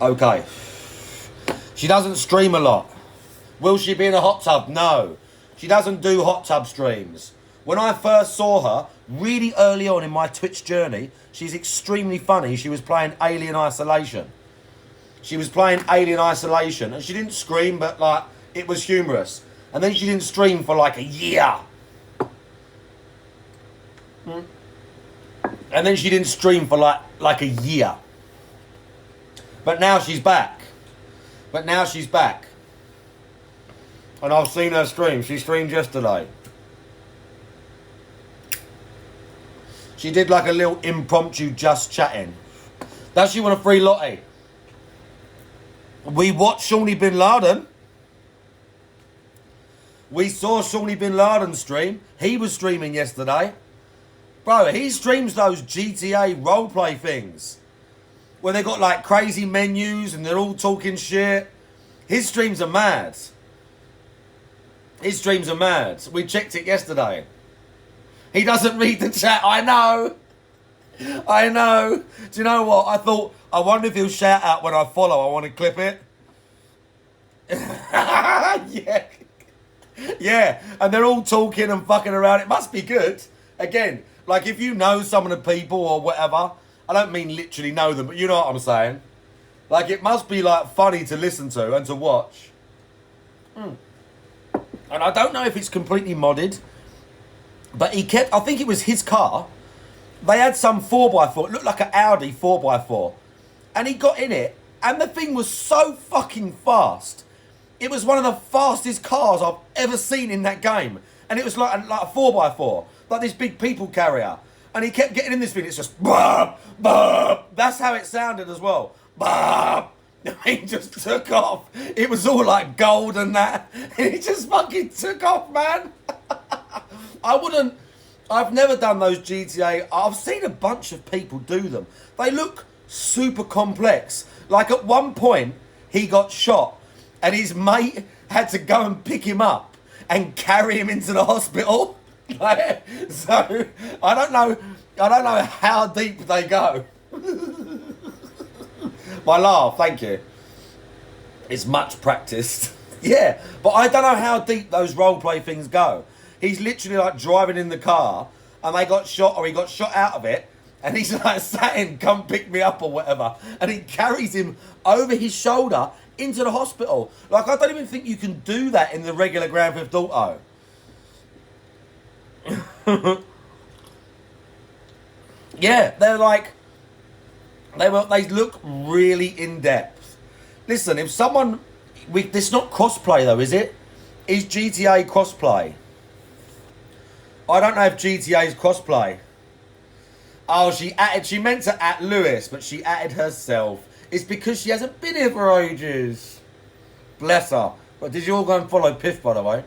Okay. She doesn't stream a lot. Will she be in a hot tub? No. She doesn't do hot tub streams. When I first saw her, really early on in my Twitch journey, she's extremely funny. She was playing Alien Isolation. And she didn't scream, but like, it was humorous. And then she didn't stream for like a year. And then she didn't stream for like a year. But now she's back. And I've seen her stream. She streamed yesterday. She did like a little impromptu just chatting. Does she want a free lottie? We watched Shawnee Bin Laden. We saw Shawnee Bin Laden stream. He was streaming yesterday. Bro, he streams those GTA roleplay things. Where they got like crazy menus and they're all talking shit. His streams are mad. We checked it yesterday. He doesn't read the chat. I know. Do you know what? I wonder if he'll shout out when I follow. I want to clip it. Yeah. And they're all talking and fucking around. It must be good. Again, like if you know some of the people or whatever, I don't mean literally know them, but you know what I'm saying. Like it must be like funny to listen to and to watch. And I don't know if it's completely modded, but I think it was his car. They had some 4x4, it looked like an Audi 4x4. And he got in it, and the thing was so fucking fast. It was one of the fastest cars I've ever seen in that game. And it was like a 4x4, like this big people carrier. And he kept getting in this thing, it's just, bah, bah. That's how it sounded as well. Bah. He just took off. It was all like gold and that. And he just fucking took off, man. I've never done those GTA. I've seen a bunch of people do them. They look super complex. Like at one point, he got shot and his mate had to go and pick him up and carry him into the hospital. So, I don't know how deep they go. My laugh, thank you. It's much practiced. Yeah, but I don't know how deep those roleplay things go. He's literally like driving in the car and they got shot or he got shot out of it and he's like sat in, come pick me up or whatever. And he carries him over his shoulder into the hospital. Like, I don't even think you can do that in the regular Grand Theft Auto. Yeah, they look really in depth. Listen, if someone, this is not crossplay though, is it? Is GTA crossplay? I don't know if GTA is crossplay. Oh, she meant to at Lewis, but she added herself. It's because she hasn't been here for ages. Bless her. But did you all go and follow Piff, by the way?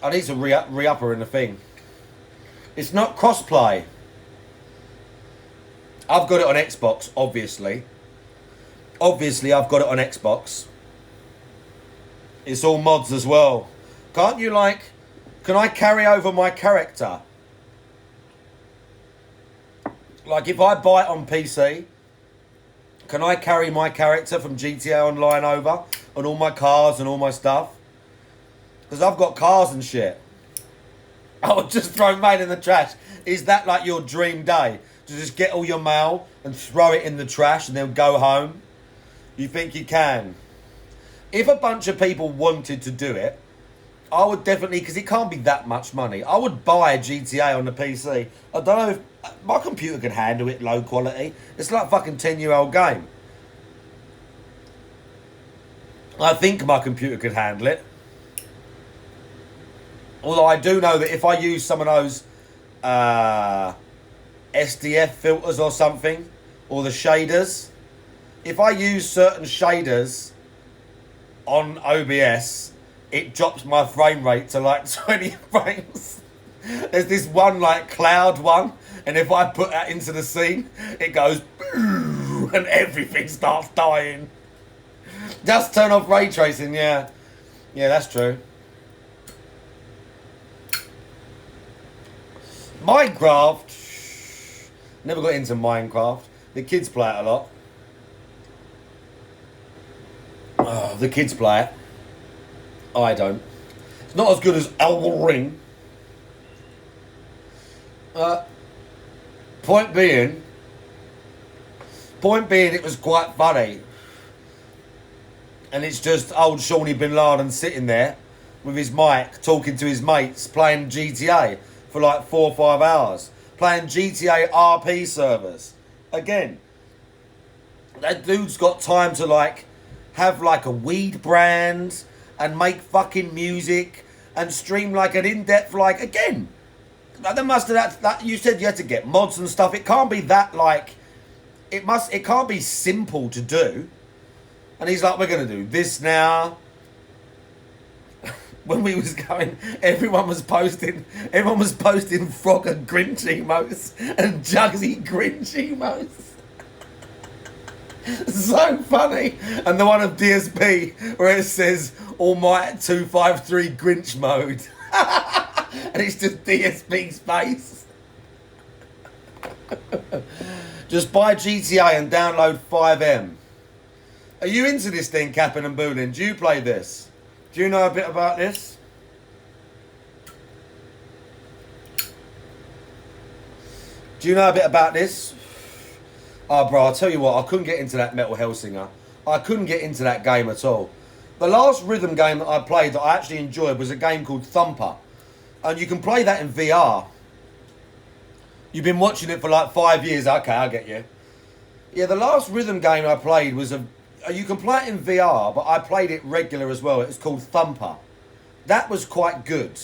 I need to re-up her in the thing. It's not crossplay. I've got it on Xbox, obviously. Obviously, I've got it on Xbox. It's all mods as well. Can't you, like... Can I carry over my character? Like, if I buy it on PC, can I carry my character from GTA Online over? And all my cars and all my stuff? Because I've got cars and shit. I would just throw mail in the trash. Is that like your dream day? To just get all your mail and throw it in the trash and then go home? You think you can? If a bunch of people wanted to do it, I would definitely, because it can't be that much money, I would buy a GTA on the PC. I don't know if my computer could handle it low quality. It's like a fucking 10-year-old game. I think my computer could handle it. Although I do know that if I use some of those SDF filters or something, or the shaders, if I use certain shaders on OBS, it drops my frame rate to like 20 frames. There's this one like cloud one, and if I put that into the scene, it goes and everything starts dying. Just turn off ray tracing, yeah. Yeah, that's true. Minecraft. Never got into Minecraft. The kids play it a lot. Oh, the kids play it. I don't. It's not as good as Elden Ring. Point being, it was quite funny. And it's just old Shawnee Bin Laden sitting there with his mic, talking to his mates, playing GTA for like 4 or 5 hours. Playing GTA RP servers. Again, that dude's got time to like have like a weed brand and make fucking music and stream like an in-depth, like, again, there must have that you said you had to get mods and stuff. It can't be that like, it can't be simple to do. And he's like, we're going to do this now. When we was going, everyone was posting Frogger Grinch emotes and Jugsy Grinch emotes. So funny. And the one of DSP where it says Almighty 253 Grinch mode. And it's just DSP's face. Just buy GTA and download 5M. Are you into this thing, Captain and Boolin? Do you play this? Do you know a bit about this? Do you know a bit about this? Oh, bro, I'll tell you what, I couldn't get into that Metal Hellsinger. I couldn't get into that game at all. The last rhythm game that I played that I actually enjoyed was a game called Thumper. And you can play that in VR. You've been watching it for like 5 years. Okay, I get you. Yeah, the last rhythm game I played was you can play it in VR, but I played it regular as well. It was called Thumper. That was quite good.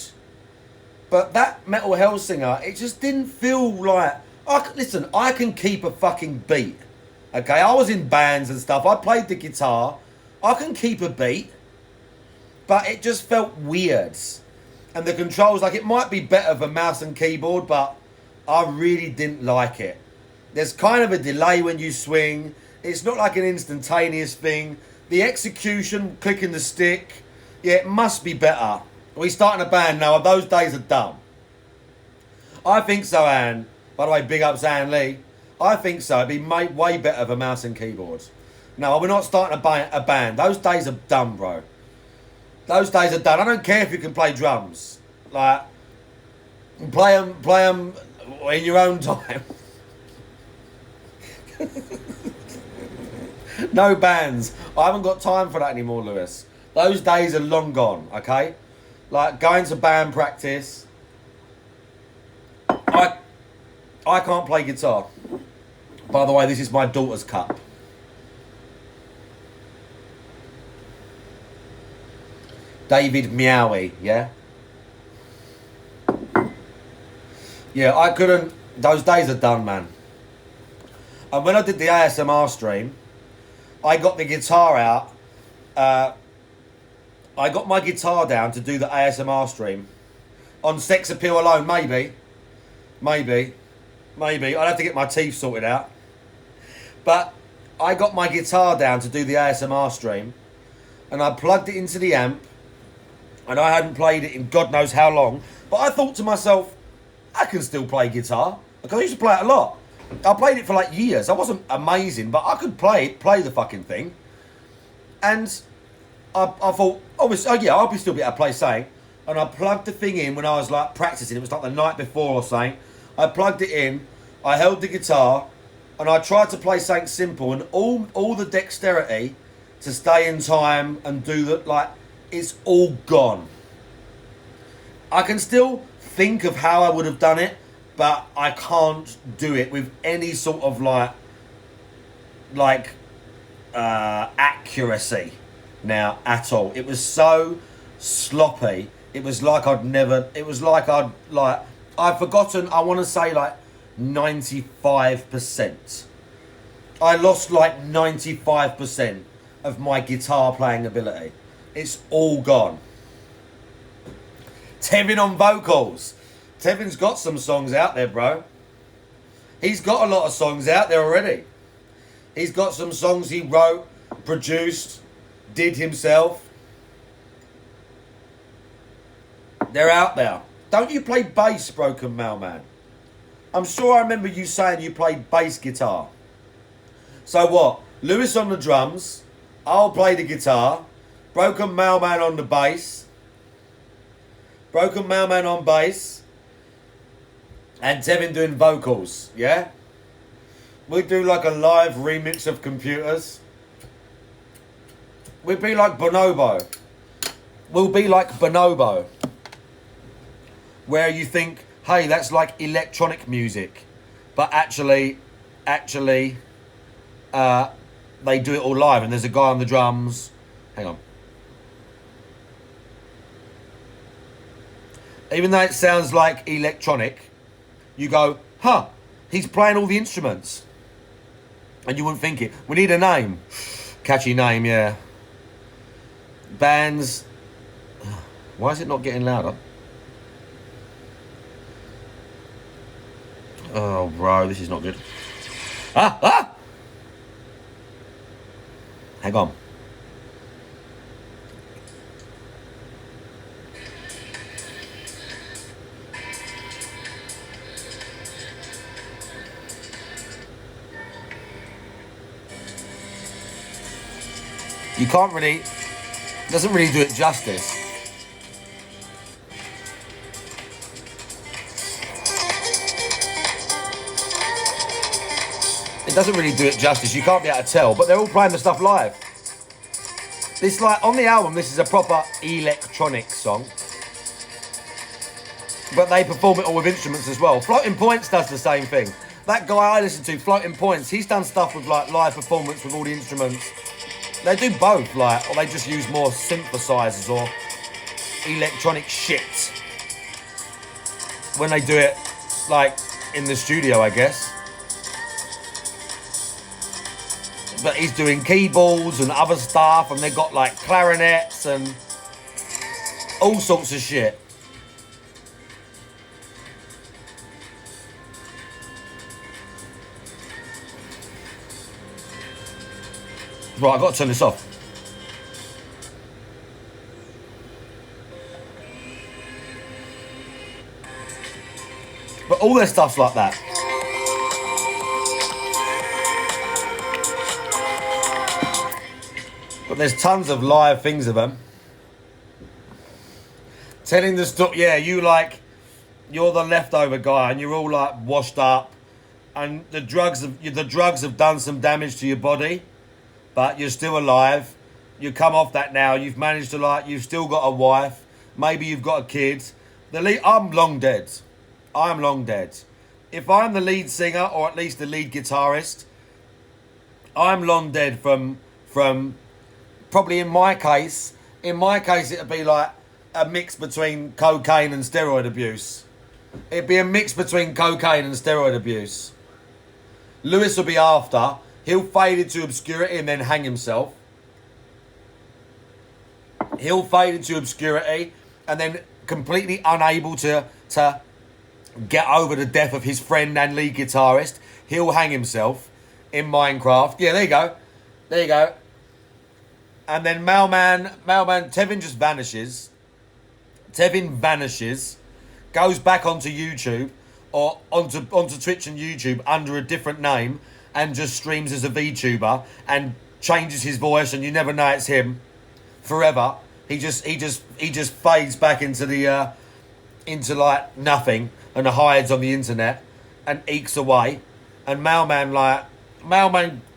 But that Metal Hellsinger, it just didn't feel like... Listen, I can keep a fucking beat. Okay, I was in bands and stuff. I played the guitar. I can keep a beat. But it just felt weird. And the controls, like, it might be better for mouse and keyboard, but I really didn't like it. There's kind of a delay when you swing. It's not like an instantaneous thing. The execution, clicking the stick, yeah, it must be better. We starting a band now. Those days are done. I think so, Anne. By the way, big ups, Anne Lee. I think so. It'd be way better for mouse and keyboards. No, we're not starting a band. Those days are done, bro. Those days are done. I don't care if you can play drums. Like, play them in your own time. No bands. I haven't got time for that anymore, Lewis. Those days are long gone, okay? Like, going to band practice. I can't play guitar. By the way, this is my daughter's cup. David Meowie, yeah? Yeah, I couldn't... Those days are done, man. And when I did the ASMR stream, I got the guitar out. I got my guitar down to do the ASMR stream. On sex appeal alone, maybe. Maybe. I'd have to get my teeth sorted out. But I got my guitar down to do the ASMR stream. And I plugged it into the amp. And I hadn't played it in God knows how long. But I thought to myself, I can still play guitar. Because I used to play it a lot. I played it for like years. I wasn't amazing, but I could play the fucking thing. And I thought, obviously, oh yeah, I'll still be able to play something. and I plugged the thing in when I was like practicing. It was like the night before or something. I plugged it in, I held the guitar, and I tried to play something simple, and all the dexterity to stay in time and do that, like, it's all gone. I can still think of how I would have done it, but I can't do it with any sort of accuracy now at all. It was so sloppy. It was like I've forgotten, I want to say like 95%. I lost like 95% of my guitar playing ability. It's all gone. Tevin on vocals. Tevin's got some songs out there, bro. He's got a lot of songs out there already. He's got some songs he wrote, produced, did himself. They're out there. Don't you play bass, Broken Mailman? I'm sure I remember you saying you played bass guitar. So what? Lewis on the drums. I'll play the guitar. Broken Mailman on the bass. Broken Mailman on bass. And Tevin doing vocals, yeah? We do like a live remix of Computers. We'd be like Bonobo. We'll be like Bonobo. Where you think, hey, that's like electronic music. But actually, they do it all live. And there's a guy on the drums. Hang on. Even though it sounds like electronic, you go, huh, he's playing all the instruments. And you wouldn't think it. We need a name. Catchy name, yeah. Bands. Why is it not getting louder? Oh, bro, this is not good. Ah! Hang on. You can't really, doesn't really do it justice. It doesn't really do it justice. You can't be able to tell, but they're all playing the stuff live. This, like, on the album, this is a proper electronic song. But they perform it all with instruments as well. Floating Points does the same thing. That guy I listen to, Floating Points, he's done stuff with, like, live performance with all the instruments. They do both, like, or they just use more synthesizers or electronic shit when they do it, like, in the studio, I guess. But he's doing keyboards and other stuff, and they've got, like, clarinets and all sorts of shit. Right, I've got to turn this off. But all their stuff's like that. But there's tons of live things of them. Telling the story, yeah, you're the leftover guy and you're all like washed up and the drugs have done some damage to your body. But you're still alive. You come off that now. You've managed to, you've still got a wife. Maybe you've got a kid. I'm long dead. I'm long dead. If I'm the lead singer, or at least the lead guitarist, I'm long dead from probably in my case it'd be like a mix between cocaine and steroid abuse. It'd be a mix between cocaine and steroid abuse. Lewis will be after. He'll fade into obscurity and then hang himself. He'll fade into obscurity and then completely unable to get over the death of his friend and lead guitarist. He'll hang himself in Minecraft. Yeah, there you go. There you go. And then Mailman, Tevin just vanishes. Tevin vanishes, goes back onto YouTube or onto Twitch and YouTube under a different name and just streams as a VTuber and changes his voice and you never know it's him forever. He just fades back into the into like nothing and hides on the internet and ekes away. And Mailman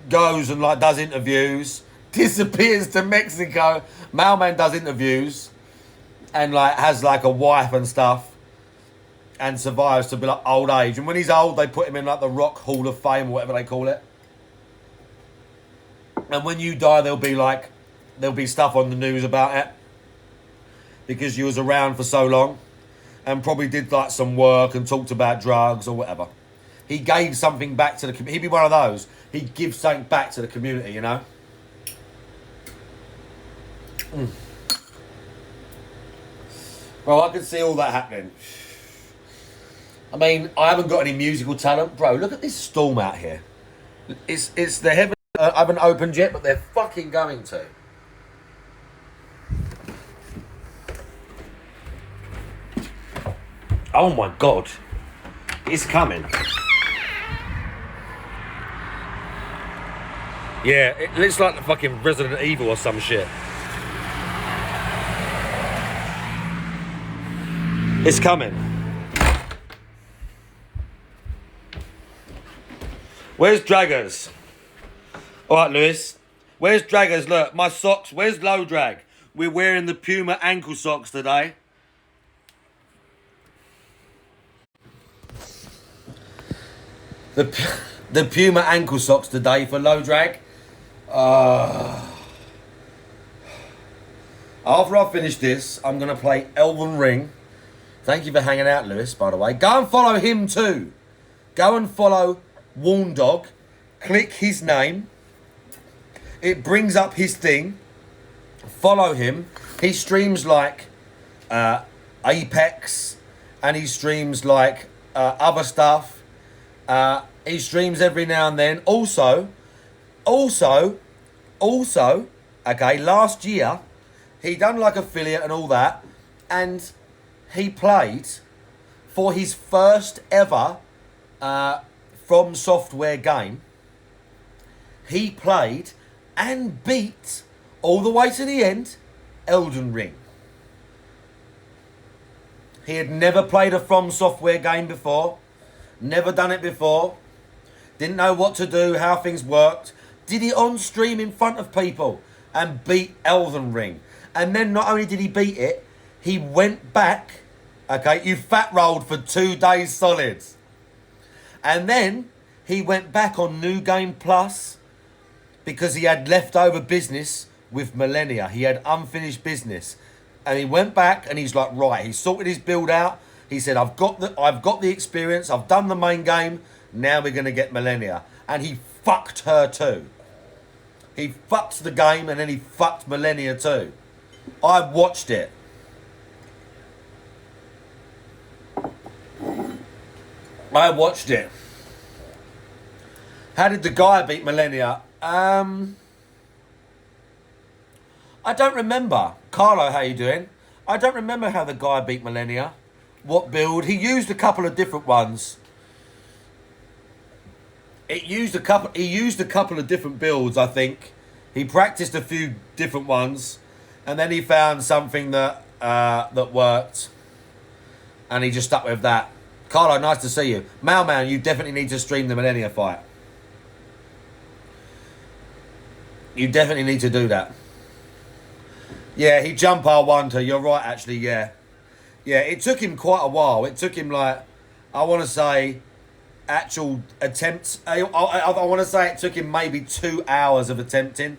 goes and like does interviews, disappears to Mexico. Mailman does interviews and like has like a wife and stuff and survives to be like old age. And when he's old, they put him in like the Rock Hall of Fame or whatever they call it. And when you die, there'll be stuff on the news about it because you was around for so long and probably did like some work and talked about drugs or whatever. He gave something back to the community. He'd be one of those. He'd give something back to the community, you know? Well, I can see all that happening. I mean, I haven't got any musical talent. Bro, look at this storm out here. It's the heaven. I haven't opened yet, but they're fucking going to. Oh my God. It's coming. Yeah, it looks like the fucking Resident Evil or some shit. It's coming. Where's Draggers? Alright, Lewis. Where's Draggers? Look, my socks. Where's Low Drag? We're wearing the Puma ankle socks today. The Puma ankle socks today for Low Drag. After I finish this, I'm going to play Elden Ring. Thank you for hanging out, Lewis, by the way. Go and follow him too. Go and follow Warndog. Click his name. It brings up his thing. Follow him. He streams like Apex. And he streams like other stuff. He streams every now and then. Also, okay, last year, he done like affiliate and all that. And he played for his first ever From Software game. He played and beat all the way to the end Elden Ring. He had never played a From Software game before. Never done it before. Didn't know what to do, how things worked. Did it on stream in front of people and beat Elden Ring. And then not only did he beat it, he went back. Okay, you fat rolled for 2 days solid. And then he went back on New Game Plus because he had leftover business with Millennia. He had unfinished business. And he went back and he's like, right, he sorted his build out. He said, I've got the experience. I've done the main game. Now we're going to get Millennia. And he fucked her too. He fucked the game and then he fucked Millennia too. I watched it. I watched it. How did the guy beat Millennia? I don't remember. Carlo, how you doing? I don't remember how the guy beat Millennia. What build? He used a couple of different ones. He used a couple of different builds, I think. He practiced a few different ones, and then he found something that that worked, and he just stuck with that. Carlo, nice to see you. Mailman, you definitely need to stream the Millennia fight. You definitely need to do that. Yeah, he jump R1 to. You're right, actually. Yeah, it took him quite a while. It took him like, I want to say, actual attempts. I want to say it took him maybe 2 hours of attempting,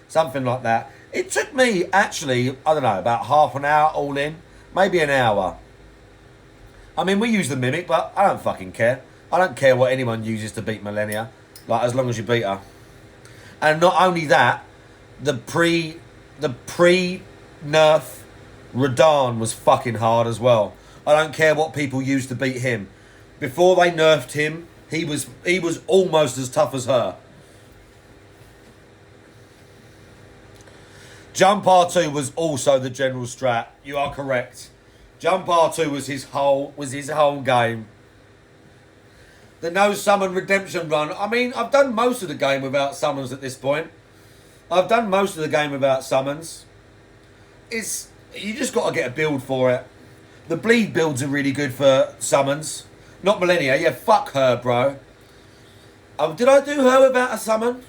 something like that. It took me actually, I don't know, about half an hour all in, maybe an hour. I mean, we use the Mimic, but I don't fucking care. I don't care what anyone uses to beat Millennia, like as long as you beat her. And not only that, the pre-nerf Radahn was fucking hard as well. I don't care what people use to beat him. Before they nerfed him, he was almost as tough as her. Jump R2 was also the general strat. You are correct. Jump R2 was his whole game. The no summon redemption run. I mean, I've done most of the game without summons at this point. I've done most of the game without summons. you just got to get a build for it. The bleed builds are really good for summons. Not Millennia. Yeah, fuck her, bro. Did I do her without a summon?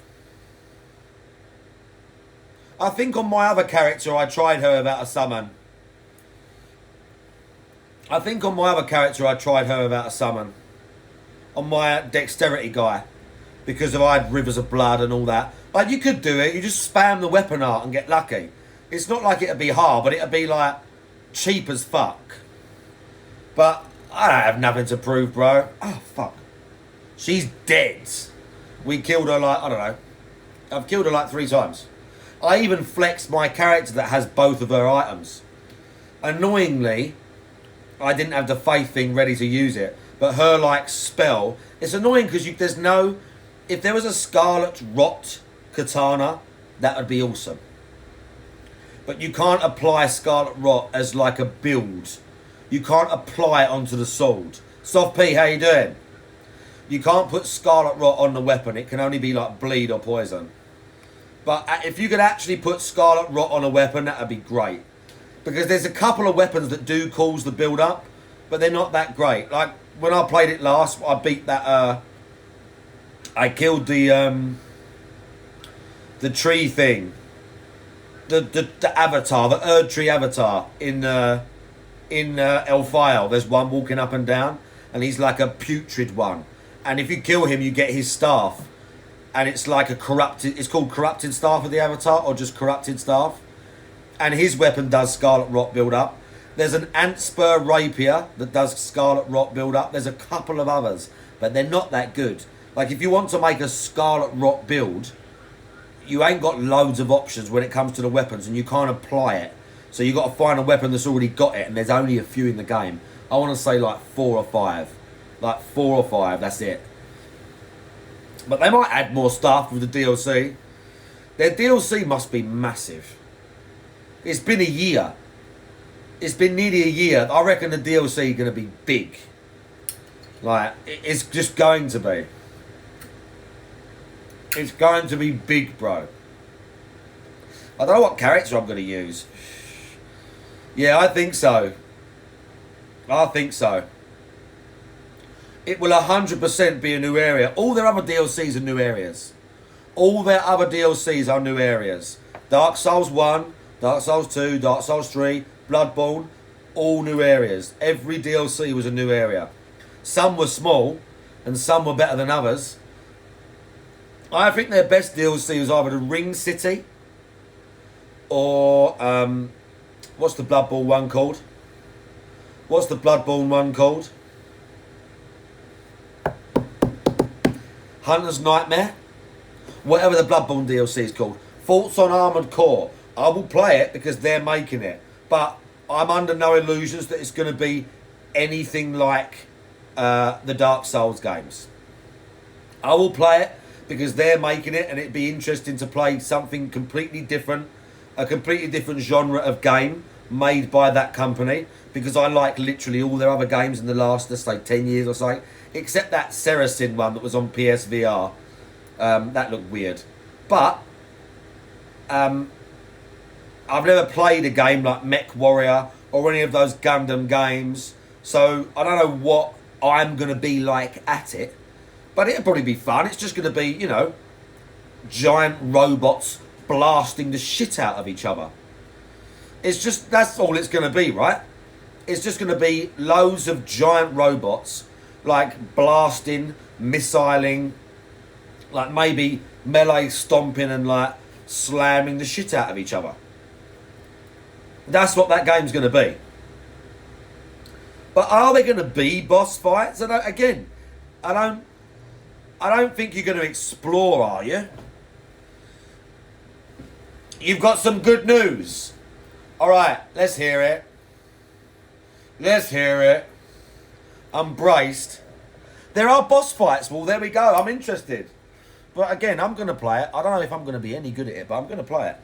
I think on my other character I tried her without a summon. On my dexterity guy. Because I had Rivers of Blood and all that. Like, you could do it. You just spam the weapon art and get lucky. It's not like it'd be hard, but it'd be, like, cheap as fuck. But I don't have nothing to prove, bro. Oh, fuck. She's dead. We killed her, like, I don't know. I've killed her, like, 3 times. I even flexed my character that has both of her items. Annoyingly, I didn't have the faith thing ready to use it. But her, like, spell... It's annoying because there's no... If there was a Scarlet Rot katana, that would be awesome. But you can't apply Scarlet Rot as, like, a build. You can't apply it onto the sword. Soft P, how you doing? You can't put Scarlet Rot on the weapon. It can only be, like, bleed or poison. But if you could actually put Scarlet Rot on a weapon, that would be great. Because there's a couple of weapons that do cause the build-up, but they're not that great. Like, when I played it last, I beat that, I killed the tree thing. The avatar, the Erd Tree avatar in Elfile. There's one walking up and down, and he's like a putrid one. And if you kill him, you get his staff. And it's like a corrupted... It's called Corrupted Staff of the Avatar, or just Corrupted Staff. And his weapon does Scarlet Rot build-up. There's an Antspur Rapier that does Scarlet Rot build-up. There's a couple of others, but they're not that good. Like, if you want to make a Scarlet Rot build, you ain't got loads of options when it comes to the weapons, and you can't apply it. So you've got to find a weapon that's already got it, and there's only a few in the game. I want to say, like, 4 or 5. Like, 4 or 5, that's it. But they might add more stuff with the DLC. Their DLC must be massive. It's been a year. It's been nearly a year. I reckon the DLC is going to be big. Like, it's just going to be. It's going to be big, bro. I don't know what character I'm going to use. Yeah, I think so. I think so. It will 100% be a new area. All their other DLCs are new areas. All their other DLCs are new areas. Dark Souls 1, Dark Souls 2, Dark Souls 3, Bloodborne, all new areas. Every DLC was a new area. Some were small, and some were better than others. I think their best DLC was either the Ring City, or, what's the Bloodborne one called? What's the Bloodborne one called? Hunter's Nightmare? Whatever the Bloodborne DLC is called. Thoughts on Armored Core. I will play it because they're making it. But I'm under no illusions that it's going to be anything like the Dark Souls games. I will play it because they're making it, and it'd be interesting to play something completely different. A completely different genre of game made by that company. Because I like literally all their other games in the last, let's say, 10 years or so. Except that Saracen one that was on PSVR. That looked weird. But I've never played a game like Mech Warrior or any of those Gundam games. So I don't know what I'm going to be like at it. But it'll probably be fun. It's just going to be, you know, giant robots blasting the shit out of each other. It's just, that's all it's going to be, right? It's just going to be loads of giant robots, like blasting, missiling, like maybe melee stomping and like slamming the shit out of each other. That's what that game's going to be. But are they going to be boss fights? I don't think you're going to explore, are you? You've got some good news. All right, let's hear it. Let's hear it. I'm braced. There are boss fights. Well, there we go. I'm interested. But again, I'm going to play it. I don't know if I'm going to be any good at it, but I'm going to play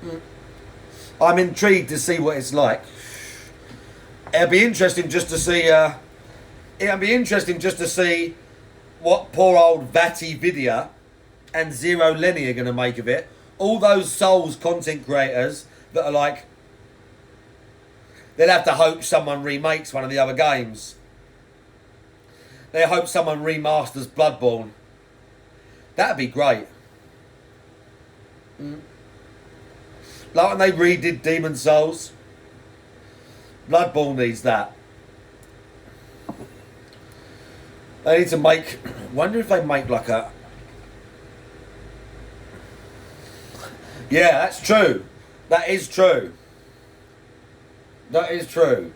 it. I'm intrigued to see what it's like. It'll be interesting just to see... what poor old Vati Vidya and Zero Lenny are going to make of it. all those Souls content creators that are like, they'll have to hope someone remakes one of the other games. They hope someone remasters Bloodborne. That'd be great. Like when they redid Demon Souls. Bloodborne needs that. They need to make... wonder if they make like a... Yeah, that's true. That is true. That is true.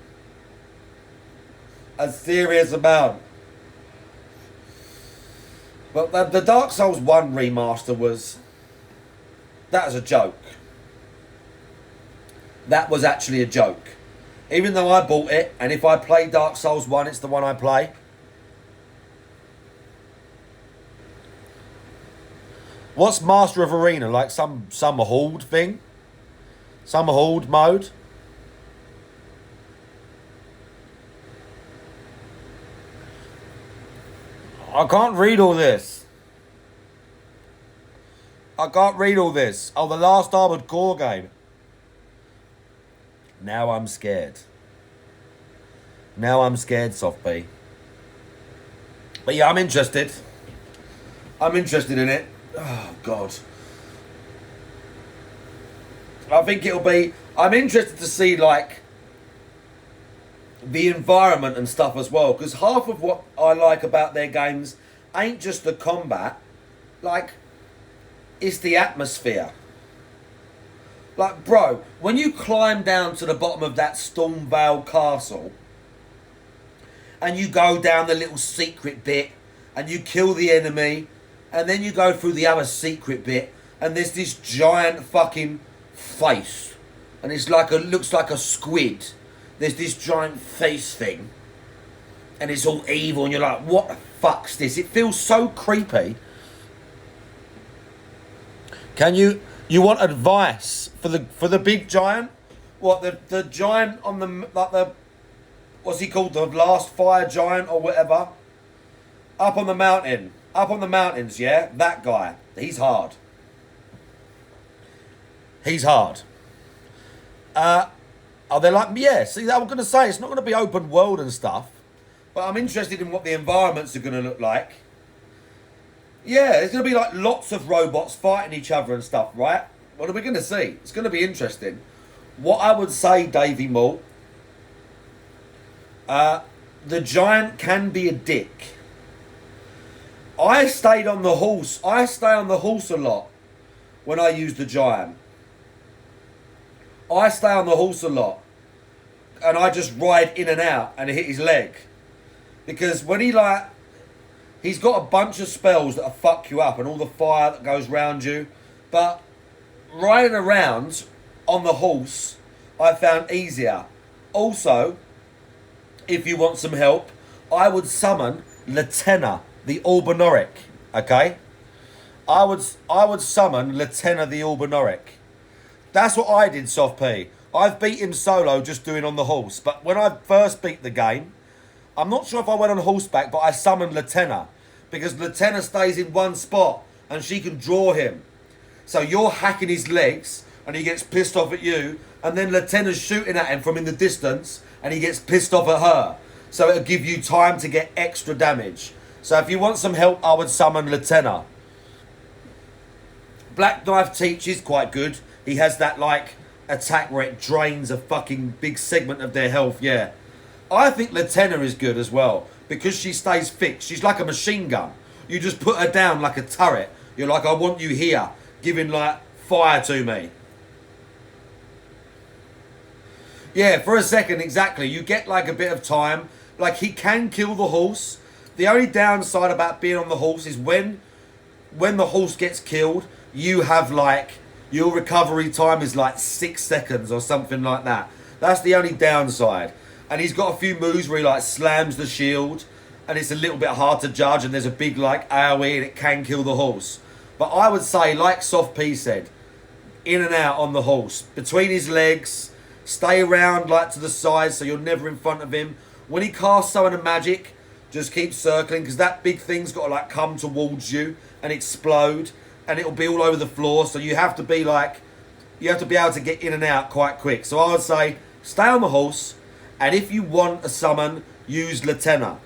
A serious amount. But the Dark Souls 1 remaster was... that was a joke. That was actually a joke. Even though I bought it, and if I play Dark Souls 1, it's the one I play. What's Master of Arena? Like some Horde thing? Some Horde mode? I can't read all this. I can't read all this. Oh, the Last Armored Core game. Now I'm scared. Now I'm scared, Soft B. But yeah, I'm interested. I'm interested in it. Oh, God. I think it'll be... I'm interested to see, like, the environment and stuff as well. Because half of what I like about their games ain't just the combat. Like, it's the atmosphere. Like, bro, when you climb down to the bottom of that Stormvale castle and you go down the little secret bit and you kill the enemy and then you go through the other secret bit and there's this giant fucking face and it's like looks like a squid. There's this giant face thing and it's all evil and you're like, what the fuck's this? It feels so creepy. Can you want advice for the big giant? What, the giant on the, like the, what's he called, the last fire giant or whatever? Up on the mountain. Up on the mountains, yeah? That guy. He's hard. He's hard. Are they like, yeah, see, I'm going to say, it's not going to be open world and stuff, but I'm interested in what the environments are going to look like. Yeah, there's going to be like lots of robots fighting each other and stuff, right? What are we going to see? It's going to be interesting. What I would say, Davey Malt, the giant can be a dick. I stayed on the horse. I stay on the horse a lot when I use the giant. I stay on the horse a lot. And I just ride in and out and hit his leg. Because when he like... he's got a bunch of spells that'll fuck you up and all the fire that goes round you. But riding around on the horse, I found easier. Also, if you want some help, I would summon Latenna, the Albinoric. Okay? I would summon Latenna, the Albinoric. That's what I did, Soft P. I've beat him solo just doing on the horse. But when I first beat the game, I'm not sure if I went on horseback, but I summoned Latenna. Because Latenna stays in one spot and she can draw him. So you're hacking his legs and he gets pissed off at you. And then Latenna's shooting at him from in the distance and he gets pissed off at her. So it'll give you time to get extra damage. So if you want some help, I would summon Latenna. Black Knife Teach is quite good. He has that like attack where it drains a fucking big segment of their health, yeah. I think Latenna is good as well. Because she stays fixed. She's like a machine gun. You just put her down like a turret. You're like, I want you here. Giving like fire to me. Yeah, for a second, exactly. You get like a bit of time. Like he can kill the horse. The only downside about being on the horse is when the horse gets killed, you have like, your recovery time is like 6 seconds or something like that. That's the only downside. And he's got a few moves where he like slams the shield and it's a little bit hard to judge and there's a big like AoE and it can kill the horse. But I would say, like Soft P said, in and out on the horse. Between his legs, stay around like to the side so you're never in front of him. When he casts summon a magic, just keep circling because that big thing's got to like come towards you and explode. and it'll be all over the floor. So you have to be like, you have to be able to get in and out quite quick. So I would say stay on the horse, and if you want a summon, use Latenna.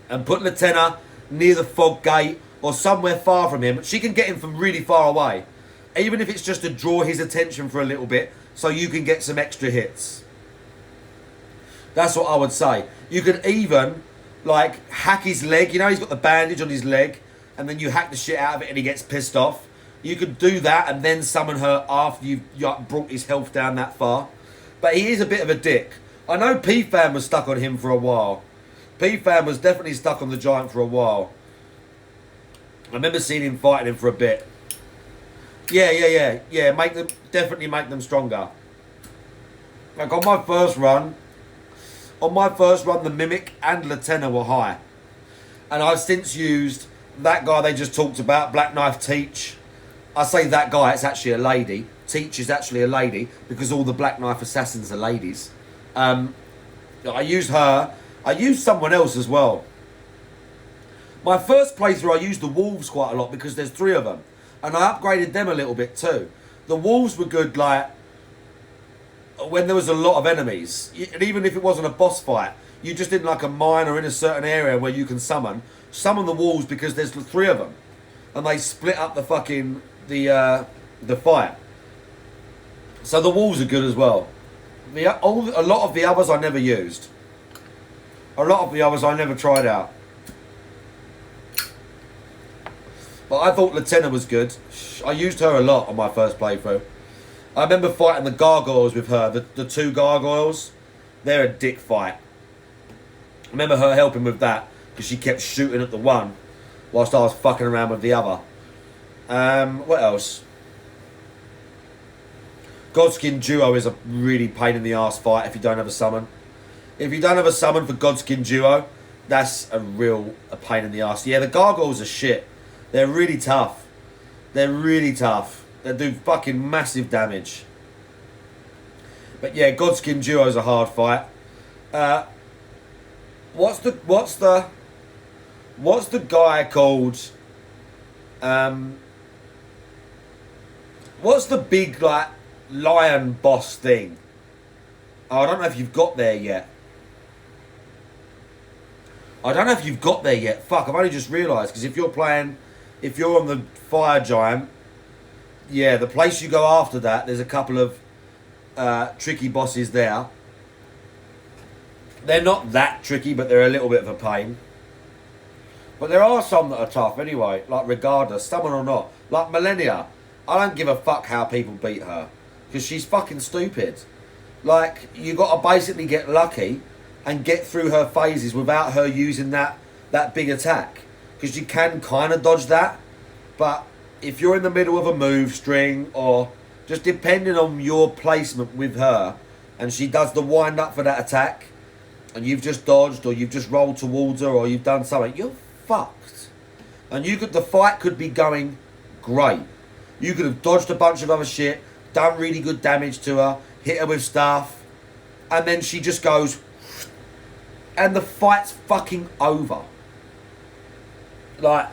And put Latenna near the fog gate or somewhere far from him. She can get him from really far away. Even if it's just to draw his attention for a little bit so you can get some extra hits. That's what I would say. You could even, like, hack his leg. You know, he's got the bandage on his leg, and then you hack the shit out of it and he gets pissed off. You could do that and then summon her after you've brought his health down that far. But he is a bit of a dick. I know P-Fan was stuck on him for a while. P-Fan was definitely stuck on the Giant for a while. I remember seeing him fighting him for a bit. Yeah. Definitely make them stronger. Like on my first run, the Mimic and Latenna were high. And I've since used that guy they just talked about, Black Knife Teach. I say that guy, it's actually a lady. Teach is actually a lady because all the Black Knife assassins are ladies. I used her. I used someone else as well. My first playthrough, I used the Wolves quite a lot because there's 3 of them. And I upgraded them a little bit too. The Wolves were good, like, when there was a lot of enemies. And even if it wasn't a boss fight, you just in like a mine or in a certain area where you can summon the Wolves because there's 3 of them. And they split up the fucking, the fight. So the Wolves are good as well. A lot of the others I never used. A lot of the others I never tried out. But I thought Latenna was good. I used her a lot on my first playthrough. I remember fighting the gargoyles with her. The 2 gargoyles. They're a dick fight. I remember her helping with that because she kept shooting at the one whilst I was fucking around with the other. What else? Godskin Duo is a really pain in the arse fight if you don't have a summon. If you don't have a summon for Godskin Duo, that's a pain in the arse. Yeah, the gargoyles are shit. They're really tough. They do fucking massive damage. But yeah, Godskin Duo is a hard fight. What's the guy called? What's the big like lion boss thing? Oh, I don't know if you've got there yet. Fuck, I've only just realised because if you're on the Fire Giant, yeah, the place you go after that, there's a couple of tricky bosses there. They're not that tricky, but they're a little bit of a pain. But there are some that are tough anyway, like regardless, summon or not. Like Millennia, I don't give a fuck how people beat her, because she's fucking stupid. Like, you got to basically get lucky and get through her phases without her using that big attack. Because you can kind of dodge that, but if you're in the middle of a move string, or just depending on your placement with her, and she does the wind up for that attack, and you've just dodged, or you've just rolled towards her, or you've done something, you're fucked. And the fight could be going great. You could have dodged a bunch of other shit, done really good damage to her, hit her with stuff, and then she just goes, and the fight's fucking over. Like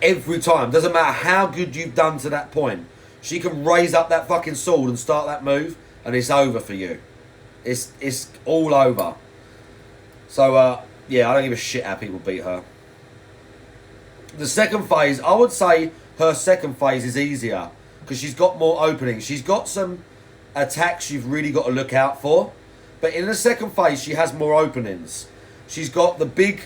every time. Doesn't matter how good you've done to that point. She can raise up that fucking sword and start that move, and it's over for you. It's all over. So, yeah, I don't give a shit how people beat her. The second phase, I would say her second phase is easier, because she's got more openings. She's got some attacks you've really got to look out for. But in the second phase, she has more openings. She's got the big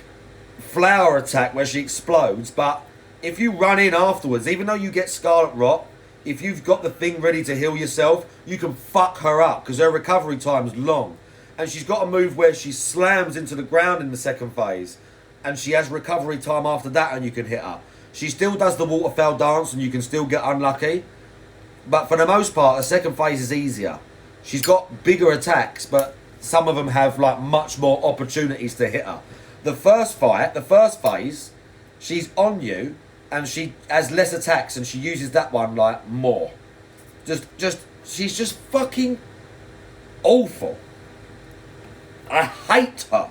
flower attack where she explodes, but if you run in afterwards, even though you get Scarlet Rot, if you've got the thing ready to heal yourself, you can fuck her up because her recovery time is long. And she's got a move where she slams into the ground in the second phase, and she has recovery time after that, and you can hit her. She still does the waterfowl dance, and you can still get unlucky. But for the most part, the second phase is easier. She's got bigger attacks, but some of them have like much more opportunities to hit her. The first phase, she's on you, and she has less attacks, and she uses that one like more. She's just fucking awful. I hate her.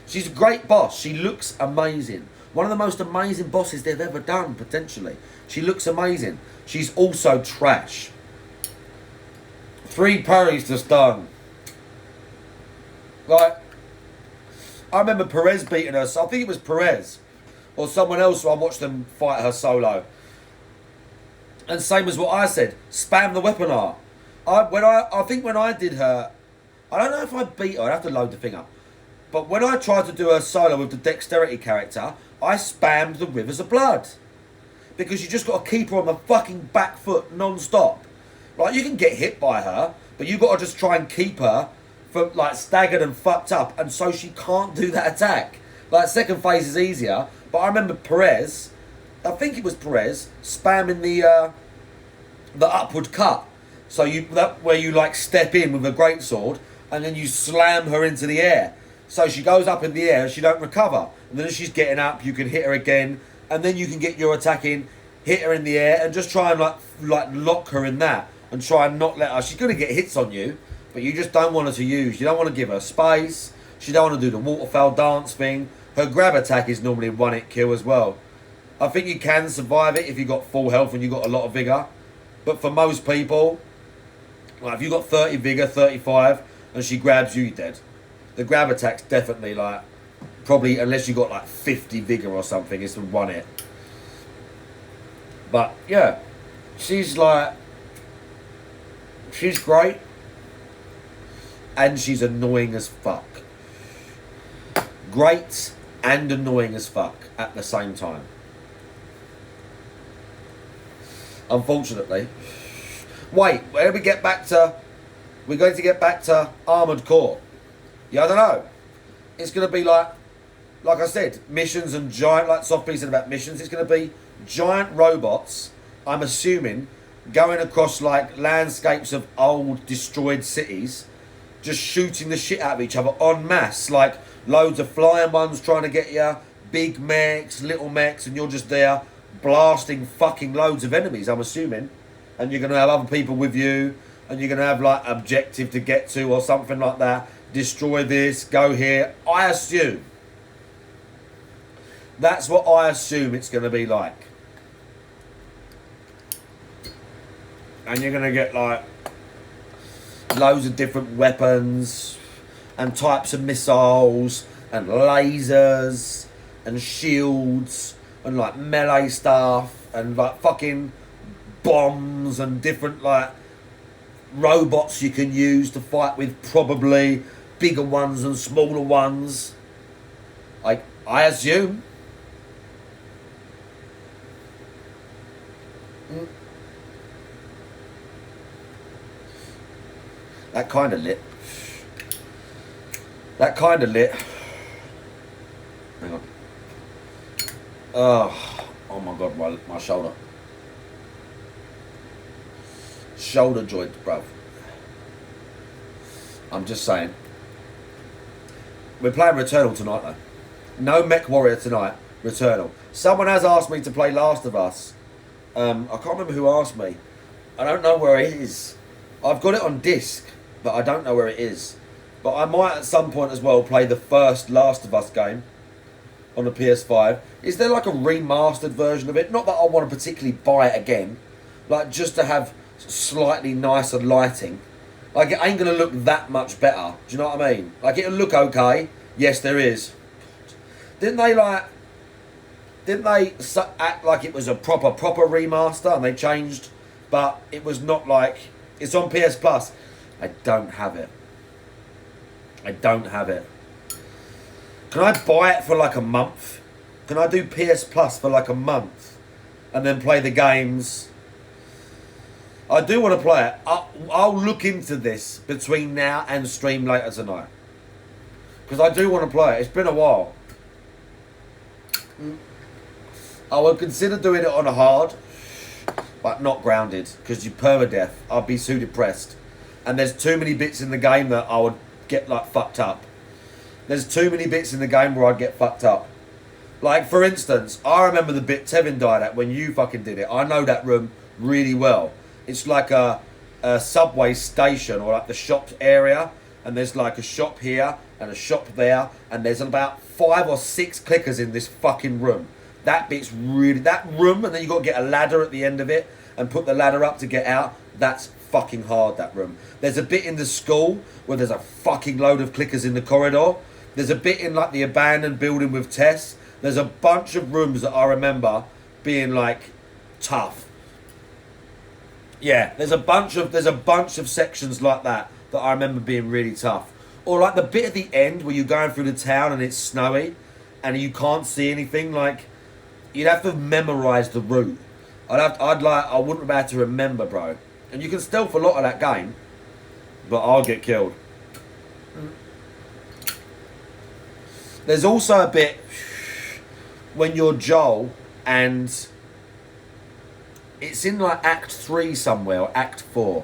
She's a great boss. She looks amazing. One of the most amazing bosses they've ever done, potentially. She looks amazing. She's also trash. 3 parries to stun. Like, I remember Perez beating her. So I think it was Perez or someone else who I watched them fight her solo. And same as what I said, spam the weapon art. I think when I did her, I don't know if I beat her. I'd have to load the thing up. But when I tried to do her solo with the dexterity character, I spammed the Rivers of Blood. Because you just got to keep her on the fucking back foot non-stop. Like, you can get hit by her, but you got to just try and keep her from, like, staggered and fucked up, and so she can't do that attack. Like, second phase is easier, but I remember Perez, I think it was Perez, spamming the upward cut. So where you like step in with a greatsword, and then you slam her into the air. So she goes up in the air and she don't recover. And then as she's getting up, you can hit her again, and then you can get your attack in, hit her in the air, and just try and like lock her in that, and try and not let her. She's gonna get hits on you, but you just don't want her to use. You don't want to give her space. She don't want to do the waterfowl dance thing. Her grab attack is normally a 1-hit kill as well. I think you can survive it if you got full health and you got a lot of vigor. But for most people, like if you got 30 vigor, 35, and she grabs you, you're dead. The grab attack's definitely like, probably unless you got like 50 vigor or something, it's a 1-hit. But yeah, she's great. And she's annoying as fuck. Great and annoying as fuck at the same time. Unfortunately. Wait, where do we get back to? We're going to get back to Armored Core. Yeah, I don't know. It's going to be like I said, missions and giant, like Soft said about missions. It's going to be giant robots, I'm assuming, going across like landscapes of old destroyed cities, just shooting the shit out of each other en masse. Like loads of flying ones trying to get you, big mechs, little mechs, and you're just there blasting fucking loads of enemies, I'm assuming. And you're going to have other people with you, and you're going to have like objective to get to or something like that. Destroy this, go here. I assume. That's what I assume it's going to be like. And you're going to get like loads of different weapons and types of missiles and lasers and shields and like melee stuff and like fucking bombs and different like robots you can use to fight with, probably bigger ones and smaller ones. I assume. That kind of lit. That kind of lit. Hang on. Oh my god, my shoulder. Shoulder joint, bruv. I'm just saying. We're playing Returnal tonight, though. No Mech Warrior tonight. Returnal. Someone has asked me to play Last of Us. I can't remember who asked me. I don't know where it is. I've got it on disc, but I don't know where it is. But I might at some point as well play the first Last of Us game on the PS5. Is there like a remastered version of it? Not that I want to particularly buy it again. Like just to have slightly nicer lighting. Like it ain't going to look that much better. Do you know what I mean? Like it'll look okay. Yes, there is. Didn't they act like it was a proper remaster and they changed, but it was not like, it's on PS Plus. I don't have it. I don't have it. Can I buy it for like a month? Can I do PS Plus for like a month and then play the games? I do want to play it. I'll look into this between now and stream later tonight. Because I do want to play it. It's been a while. I would consider doing it on a hard, but not grounded. Because you permadeath. I'd be too depressed. And there's too many bits in the game that I would get like fucked up. There's too many bits in the game where I'd get fucked up. Like for instance, I remember the bit Tevin died at when you fucking did it. I know that room really well. It's like a subway station or like the shops area, and there's like a shop here and a shop there, and there's about 5 or 6 clickers in this fucking room. That bit's really, that room, and then you got to get a ladder at the end of it and put the ladder up to get out. That's fucking hard, that room. There's a bit in the school where there's a fucking load of clickers in the corridor. There's a bit in like the abandoned building with Tess. There's a bunch of rooms that I remember being like tough. Yeah, there's a bunch of sections like that I remember being really tough. Or like the bit at the end where you're going through the town and it's snowy and you can't see anything. Like, you'd have to memorise the route. I wouldn't be able to remember, bro. And you can stealth a lot of that game, but I'll get killed. There's also a bit when you're Joel and it's in like Act 3 somewhere, or Act 4,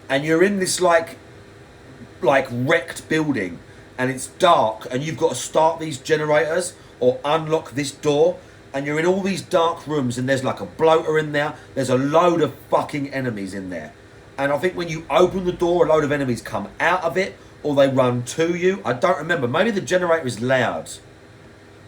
and you're in this like wrecked building and it's dark and you've got to start these generators or unlock this door, and you're in all these dark rooms and there's like a bloater in there. There's a load of fucking enemies in there. And I think when you open the door, a load of enemies come out of it or they run to you. I don't remember. Maybe the generator is loud.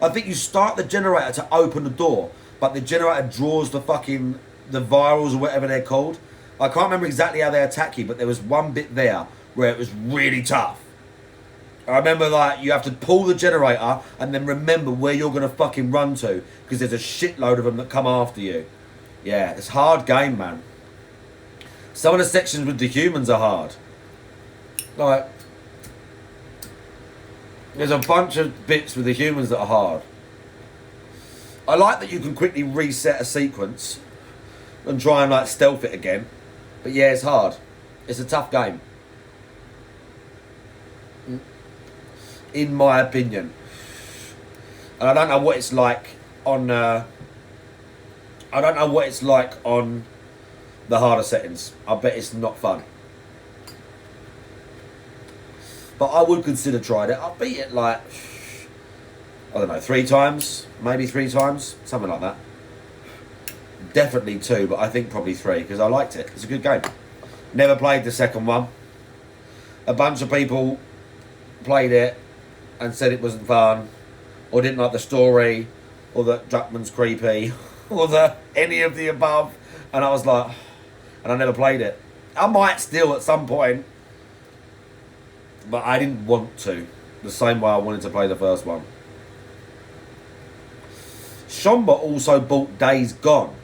I think you start the generator to open the door, but the generator draws the virals or whatever they're called. I can't remember exactly how they attack you, but there was one bit there where it was really tough. I remember like you have to pull the generator and then remember where you're going to fucking run to, because there's a shitload of them that come after you. Yeah, it's a hard game, man. Some of the sections with the humans are hard. Like, there's a bunch of bits with the humans that are hard. I like that you can quickly reset a sequence and try and like stealth it again. But yeah, it's hard. It's a tough game, in my opinion. And I don't know what it's like on the harder settings. I bet it's not fun. But I would consider trying it. I beat it like, I don't know, 3 times, maybe 3 times, something like that. Definitely 2, but I think probably 3, because I liked it. It's a good game. Never played the second one. A bunch of people played it and said it wasn't fun, or didn't like the story, or that Druckmann's creepy, or any of the above. And I was like, and I never played it. I might still at some point, but I didn't want to, the same way I wanted to play the first one. Shomba also bought Days Gone.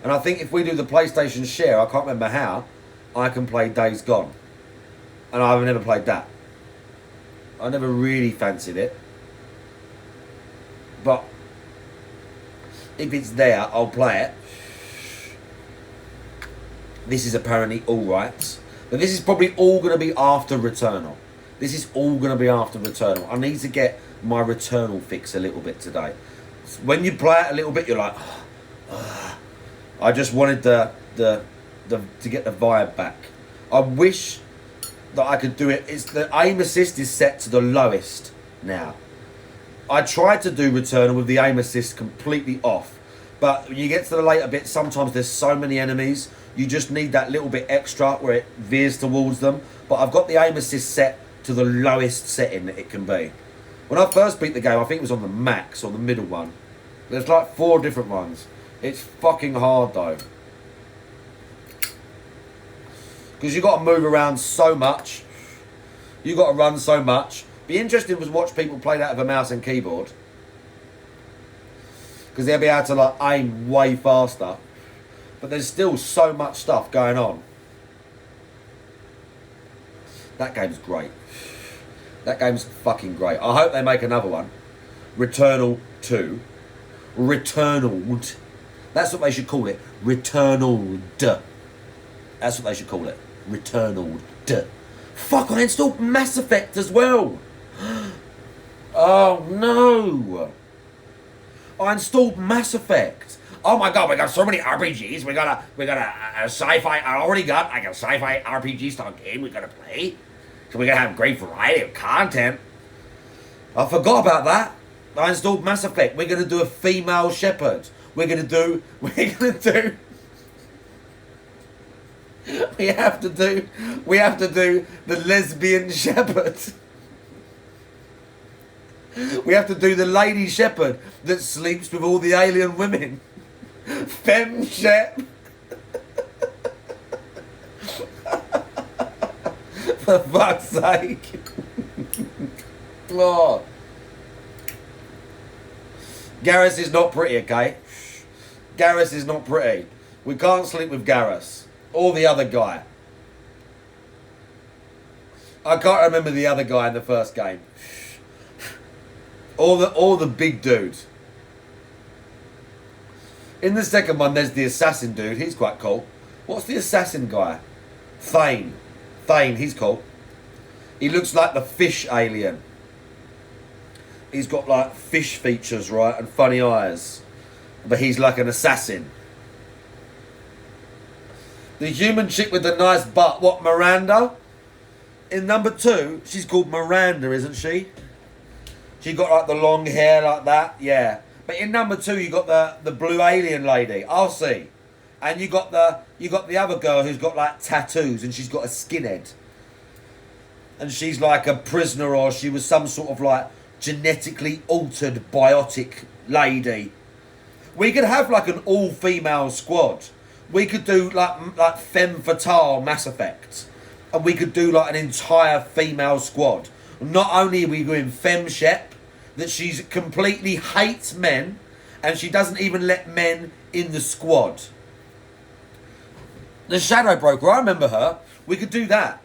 And I think if we do the PlayStation share, I can't remember how, I can play Days Gone. And I've never played that. I never really fancied it. But if it's there, I'll play it. This is apparently alright. But this is probably all going to be after Returnal. This is all going to be after Returnal. I need to get my Returnal fix a little bit today. When you play it a little bit, you're like, I just wanted to get the vibe back. I wish that I could do it. It's the aim assist is set to the lowest now. I tried to do Returnal with the aim assist completely off, but when you get to the later bit, sometimes there's so many enemies, you just need that little bit extra where it veers towards them. But I've got the aim assist set to the lowest setting that it can be. When I first beat the game, I think it was on the max or the middle one. There's like 4 different ones. It's fucking hard though, because you got to move around so much. You got to run so much. Be interesting to watch people play that with a mouse and keyboard, because they'll be able to like aim way faster. But there's still so much stuff going on. That game's great. That game's fucking great. I hope they make another one. Returnal 2. Returnal. That's what they should call it. Returnal. That's what they should call it. Returnal. Fuck, I installed Mass Effect as well. Oh no. I installed Mass Effect. Oh my god, we got so many RPGs. We got a sci-fi. I already got like a sci-fi RPG style game we gotta play. So we gotta have great variety of content. I forgot about that. I installed Mass Effect. We're gonna do a female shepherd. We have to do the lesbian shepherd. We have to do the lady shepherd that sleeps with all the alien women. Femme shep. For fuck's sake. Oh. Garrus is not pretty, okay? Garrus is not pretty. We can't sleep with Garrus. Or the other guy. I can't remember the other guy in the first game. Or the big dude. In the second one, there's the assassin dude. He's quite cool. What's the assassin guy? Thane. Thane, he's cool. He looks like the fish alien. He's got like fish features, right? And funny eyes. But he's like an assassin. The human chick with the nice butt. What, Miranda? In number 2, she's called Miranda, isn't she? She got like the long hair like that. Yeah. But in number 2, you got the blue alien lady. I'll see. And you got the other girl who's got like tattoos and she's got a skinhead. And she's like a prisoner, or she was some sort of like genetically altered biotic lady. We could have like an all-female squad. We could do like femme fatale Mass Effect. And we could do like an entire female squad. Not only are we doing femme shep, that she completely hates men and she doesn't even let men in the squad. The Shadow Broker, I remember her. We could do that.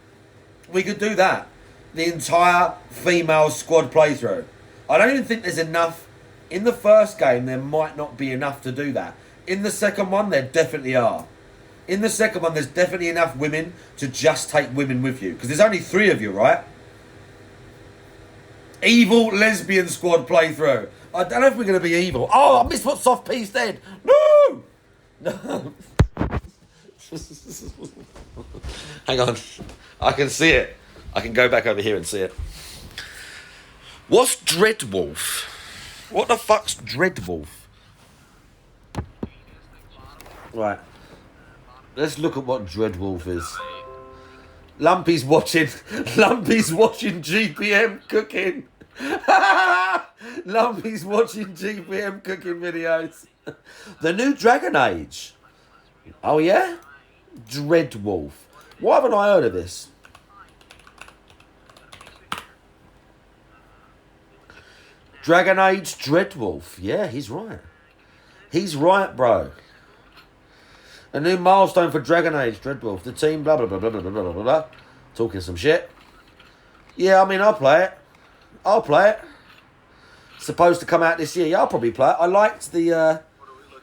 We could do that. The entire female squad playthrough. I don't even think there's enough. In the first game, there might not be enough to do that. In the second one, there definitely are. In the second one, there's definitely enough women to just take women with you. Because there's only 3 of you, right? Evil lesbian squad playthrough. I don't know if we're going to be evil. Oh, I missed what Soft P said. No! No. Hang on. I can see it. I can go back over here and see it. What's Dreadwolf? What the fuck's Dreadwolf? Right. Let's look at what Dreadwolf is. Lumpy's watching GPM cooking. Lumpy's watching GPM cooking videos. The new Dragon Age. Oh yeah? Dreadwolf. Why haven't I heard of this? Dragon Age Dreadwolf. Yeah, he's right. He's right, bro. A new milestone for Dragon Age Dreadwolf. The team, blah, blah, blah, blah, blah, blah, blah, blah. Talking some shit. Yeah, I mean, I'll play it. I'll play it. Supposed to come out this year. Yeah, I'll probably play it. I liked the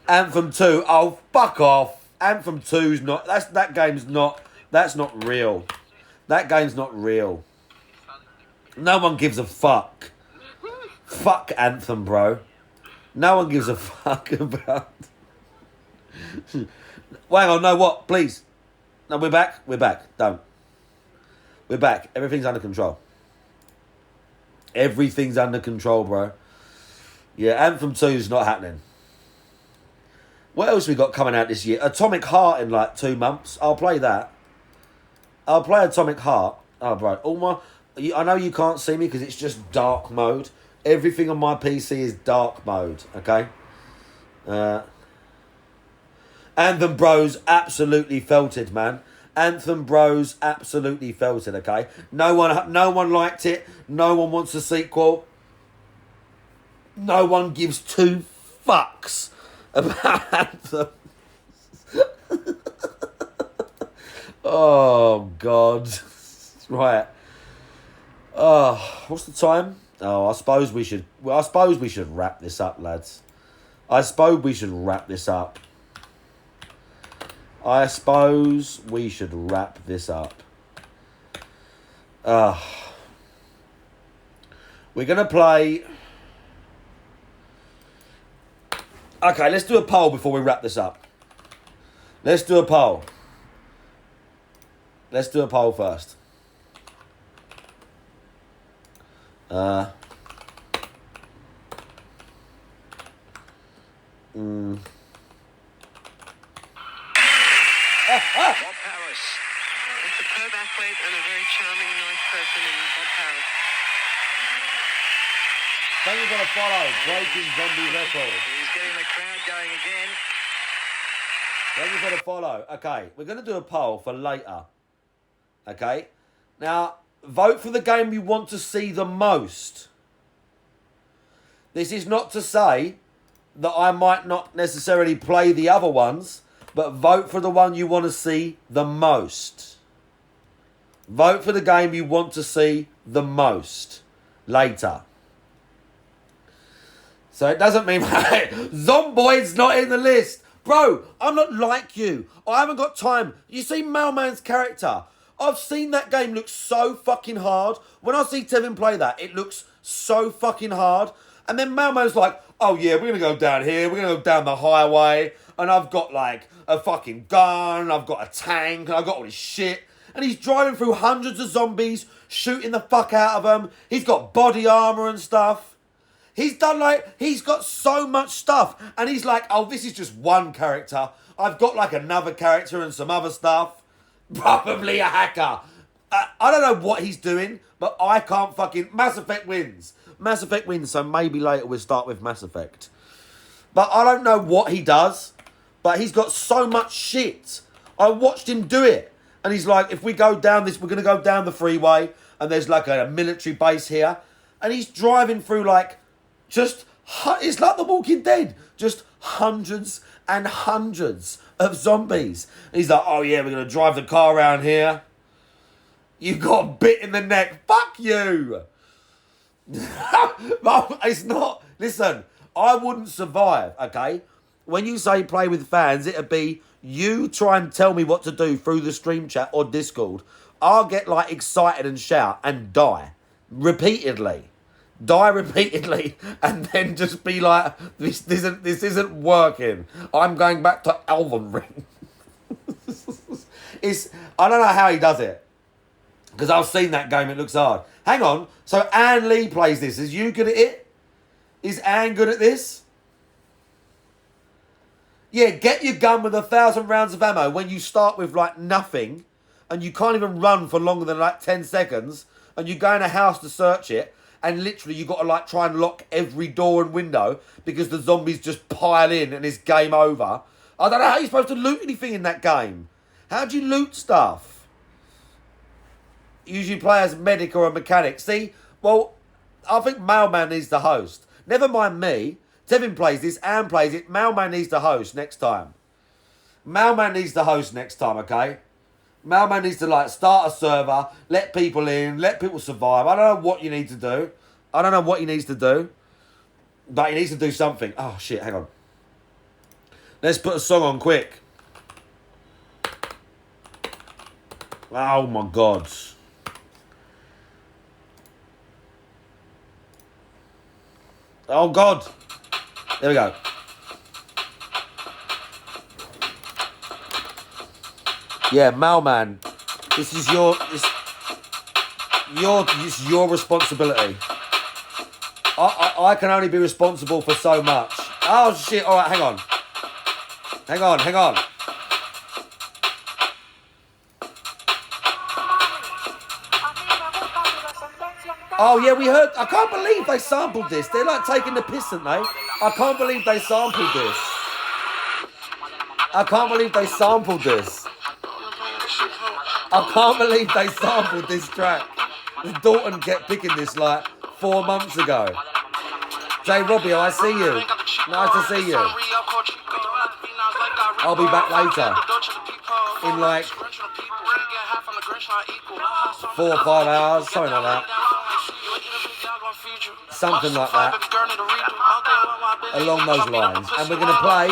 Anthem 2. Oh, fuck off. Anthem 2's not... That game's not... That's not real. That game's not real. No one gives a fuck. Fuck Anthem, bro. No one gives a fuck about... Well, hang on, no, what? Please. No, we're back. We're back. Don't. We're back. Everything's under control. Everything's under control, bro. Yeah, Anthem 2 is not happening. What else we got coming out this year? Atomic Heart in like 2 months. I'll play that. I'll play Atomic Heart. Oh, bro. I know you can't see me because it's just dark mode. Everything on my PC is dark mode, okay? Anthem Bros absolutely felt it, man. Anthem Bros absolutely felt it, okay? No one liked it. No one wants a sequel. No one gives 2 fucks about Anthem. Oh, God. Right. What's the time? Oh, I suppose we should wrap this up, lads. I suppose we should wrap this up. We're going to play... Okay, let's do a poll before we wrap this up. Let's do a poll. Let's do a poll first. Bob Harris. A superb athlete and a very charming, nice person in Bob Harris. Thank you for the follow. Breaking zombie record. He's getting the crowd going again. Thank you for the follow. Okay, we're going to do a poll for later. Okay? Now, vote for the game you want to see the most. This is not to say that I might not necessarily play the other ones, but vote for the one you want to see the most. Vote for the game you want to see the most later. So it doesn't mean Zomboid's not in the list. Bro, I'm not like you. I haven't got time. You see Mailman's character. I've seen that game look so fucking hard. When I see Tevin play that, it looks so fucking hard. And then Mailman's like, oh yeah, we're going to go down here. We're going to go down the highway. And I've got like a fucking gun. I've got a tank. And I've got all this shit. And he's driving through hundreds of zombies, shooting the fuck out of them. He's got body armor and stuff. He's got so much stuff. And he's like, oh, this is just one character. I've got like another character and some other stuff. Probably a hacker. I don't know what he's doing, but I can't fucking... Mass Effect wins. Mass Effect wins, so maybe later we'll start with Mass Effect. But I don't know what he does, but he's got so much shit. I watched him do it. And he's like, if we go down this, we're going to go down the freeway, and there's like a military base here. And he's driving through like... it's like The Walking Dead. Just hundreds and hundreds of zombies. And he's like, oh yeah, we're going to drive the car around here. You got bit in the neck. Fuck you. It's not... Listen, I wouldn't survive, okay? When you say play with fans, it'd be you try and tell me what to do through the stream chat or Discord. I'll get like excited and shout and die. Repeatedly. Die repeatedly and then just be like, this isn't working. I'm going back to Elven Ring. I don't know how he does it. Because I've seen that game, it looks hard. Hang on, so Anne Lee plays this. Is you good at it? Is Anne good at this? Yeah, get your gun with 1,000 rounds of ammo when you start with like nothing and you can't even run for longer than like 10 seconds and you go in a house to search it. And literally, you got to like try and lock every door and window because the zombies just pile in and it's game over. I don't know how you're supposed to loot anything in that game. How do you loot stuff? Usually play as a medic or a mechanic. See, well, I think Mailman needs to host. Never mind me. Tevin plays this, Anne plays it. Mailman needs to host next time. Mailman needs to host next time, okay? Mailman needs to like start a server, let people in, let people survive. I don't know what you need to do. I don't know what he needs to do. But he needs to do something. Oh shit, hang on. Let's put a song on quick. Oh my god. Oh god. There we go. Yeah, Mailman, this is your responsibility. I can only be responsible for so much. Oh shit! All right, hang on. Oh yeah, we heard. I can't believe they sampled this. They're like taking the piss, aren't they? I can't believe they sampled this. I can't believe they sampled this. I can't believe they sampled this track. Dalton kept picking this like 4 months ago. J. Robbie, I see you. Nice to see you. I'll be back later. In like 4 or 5 hours, something like that. Something like that. Along those lines. And we're going to play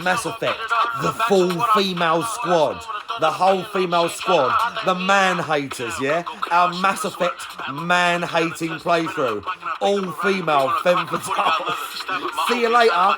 Mass Effect. The full female squad. The whole female squad. The man-haters, yeah? Our Mass Effect man-hating playthrough. All female, femme fatale. See you later.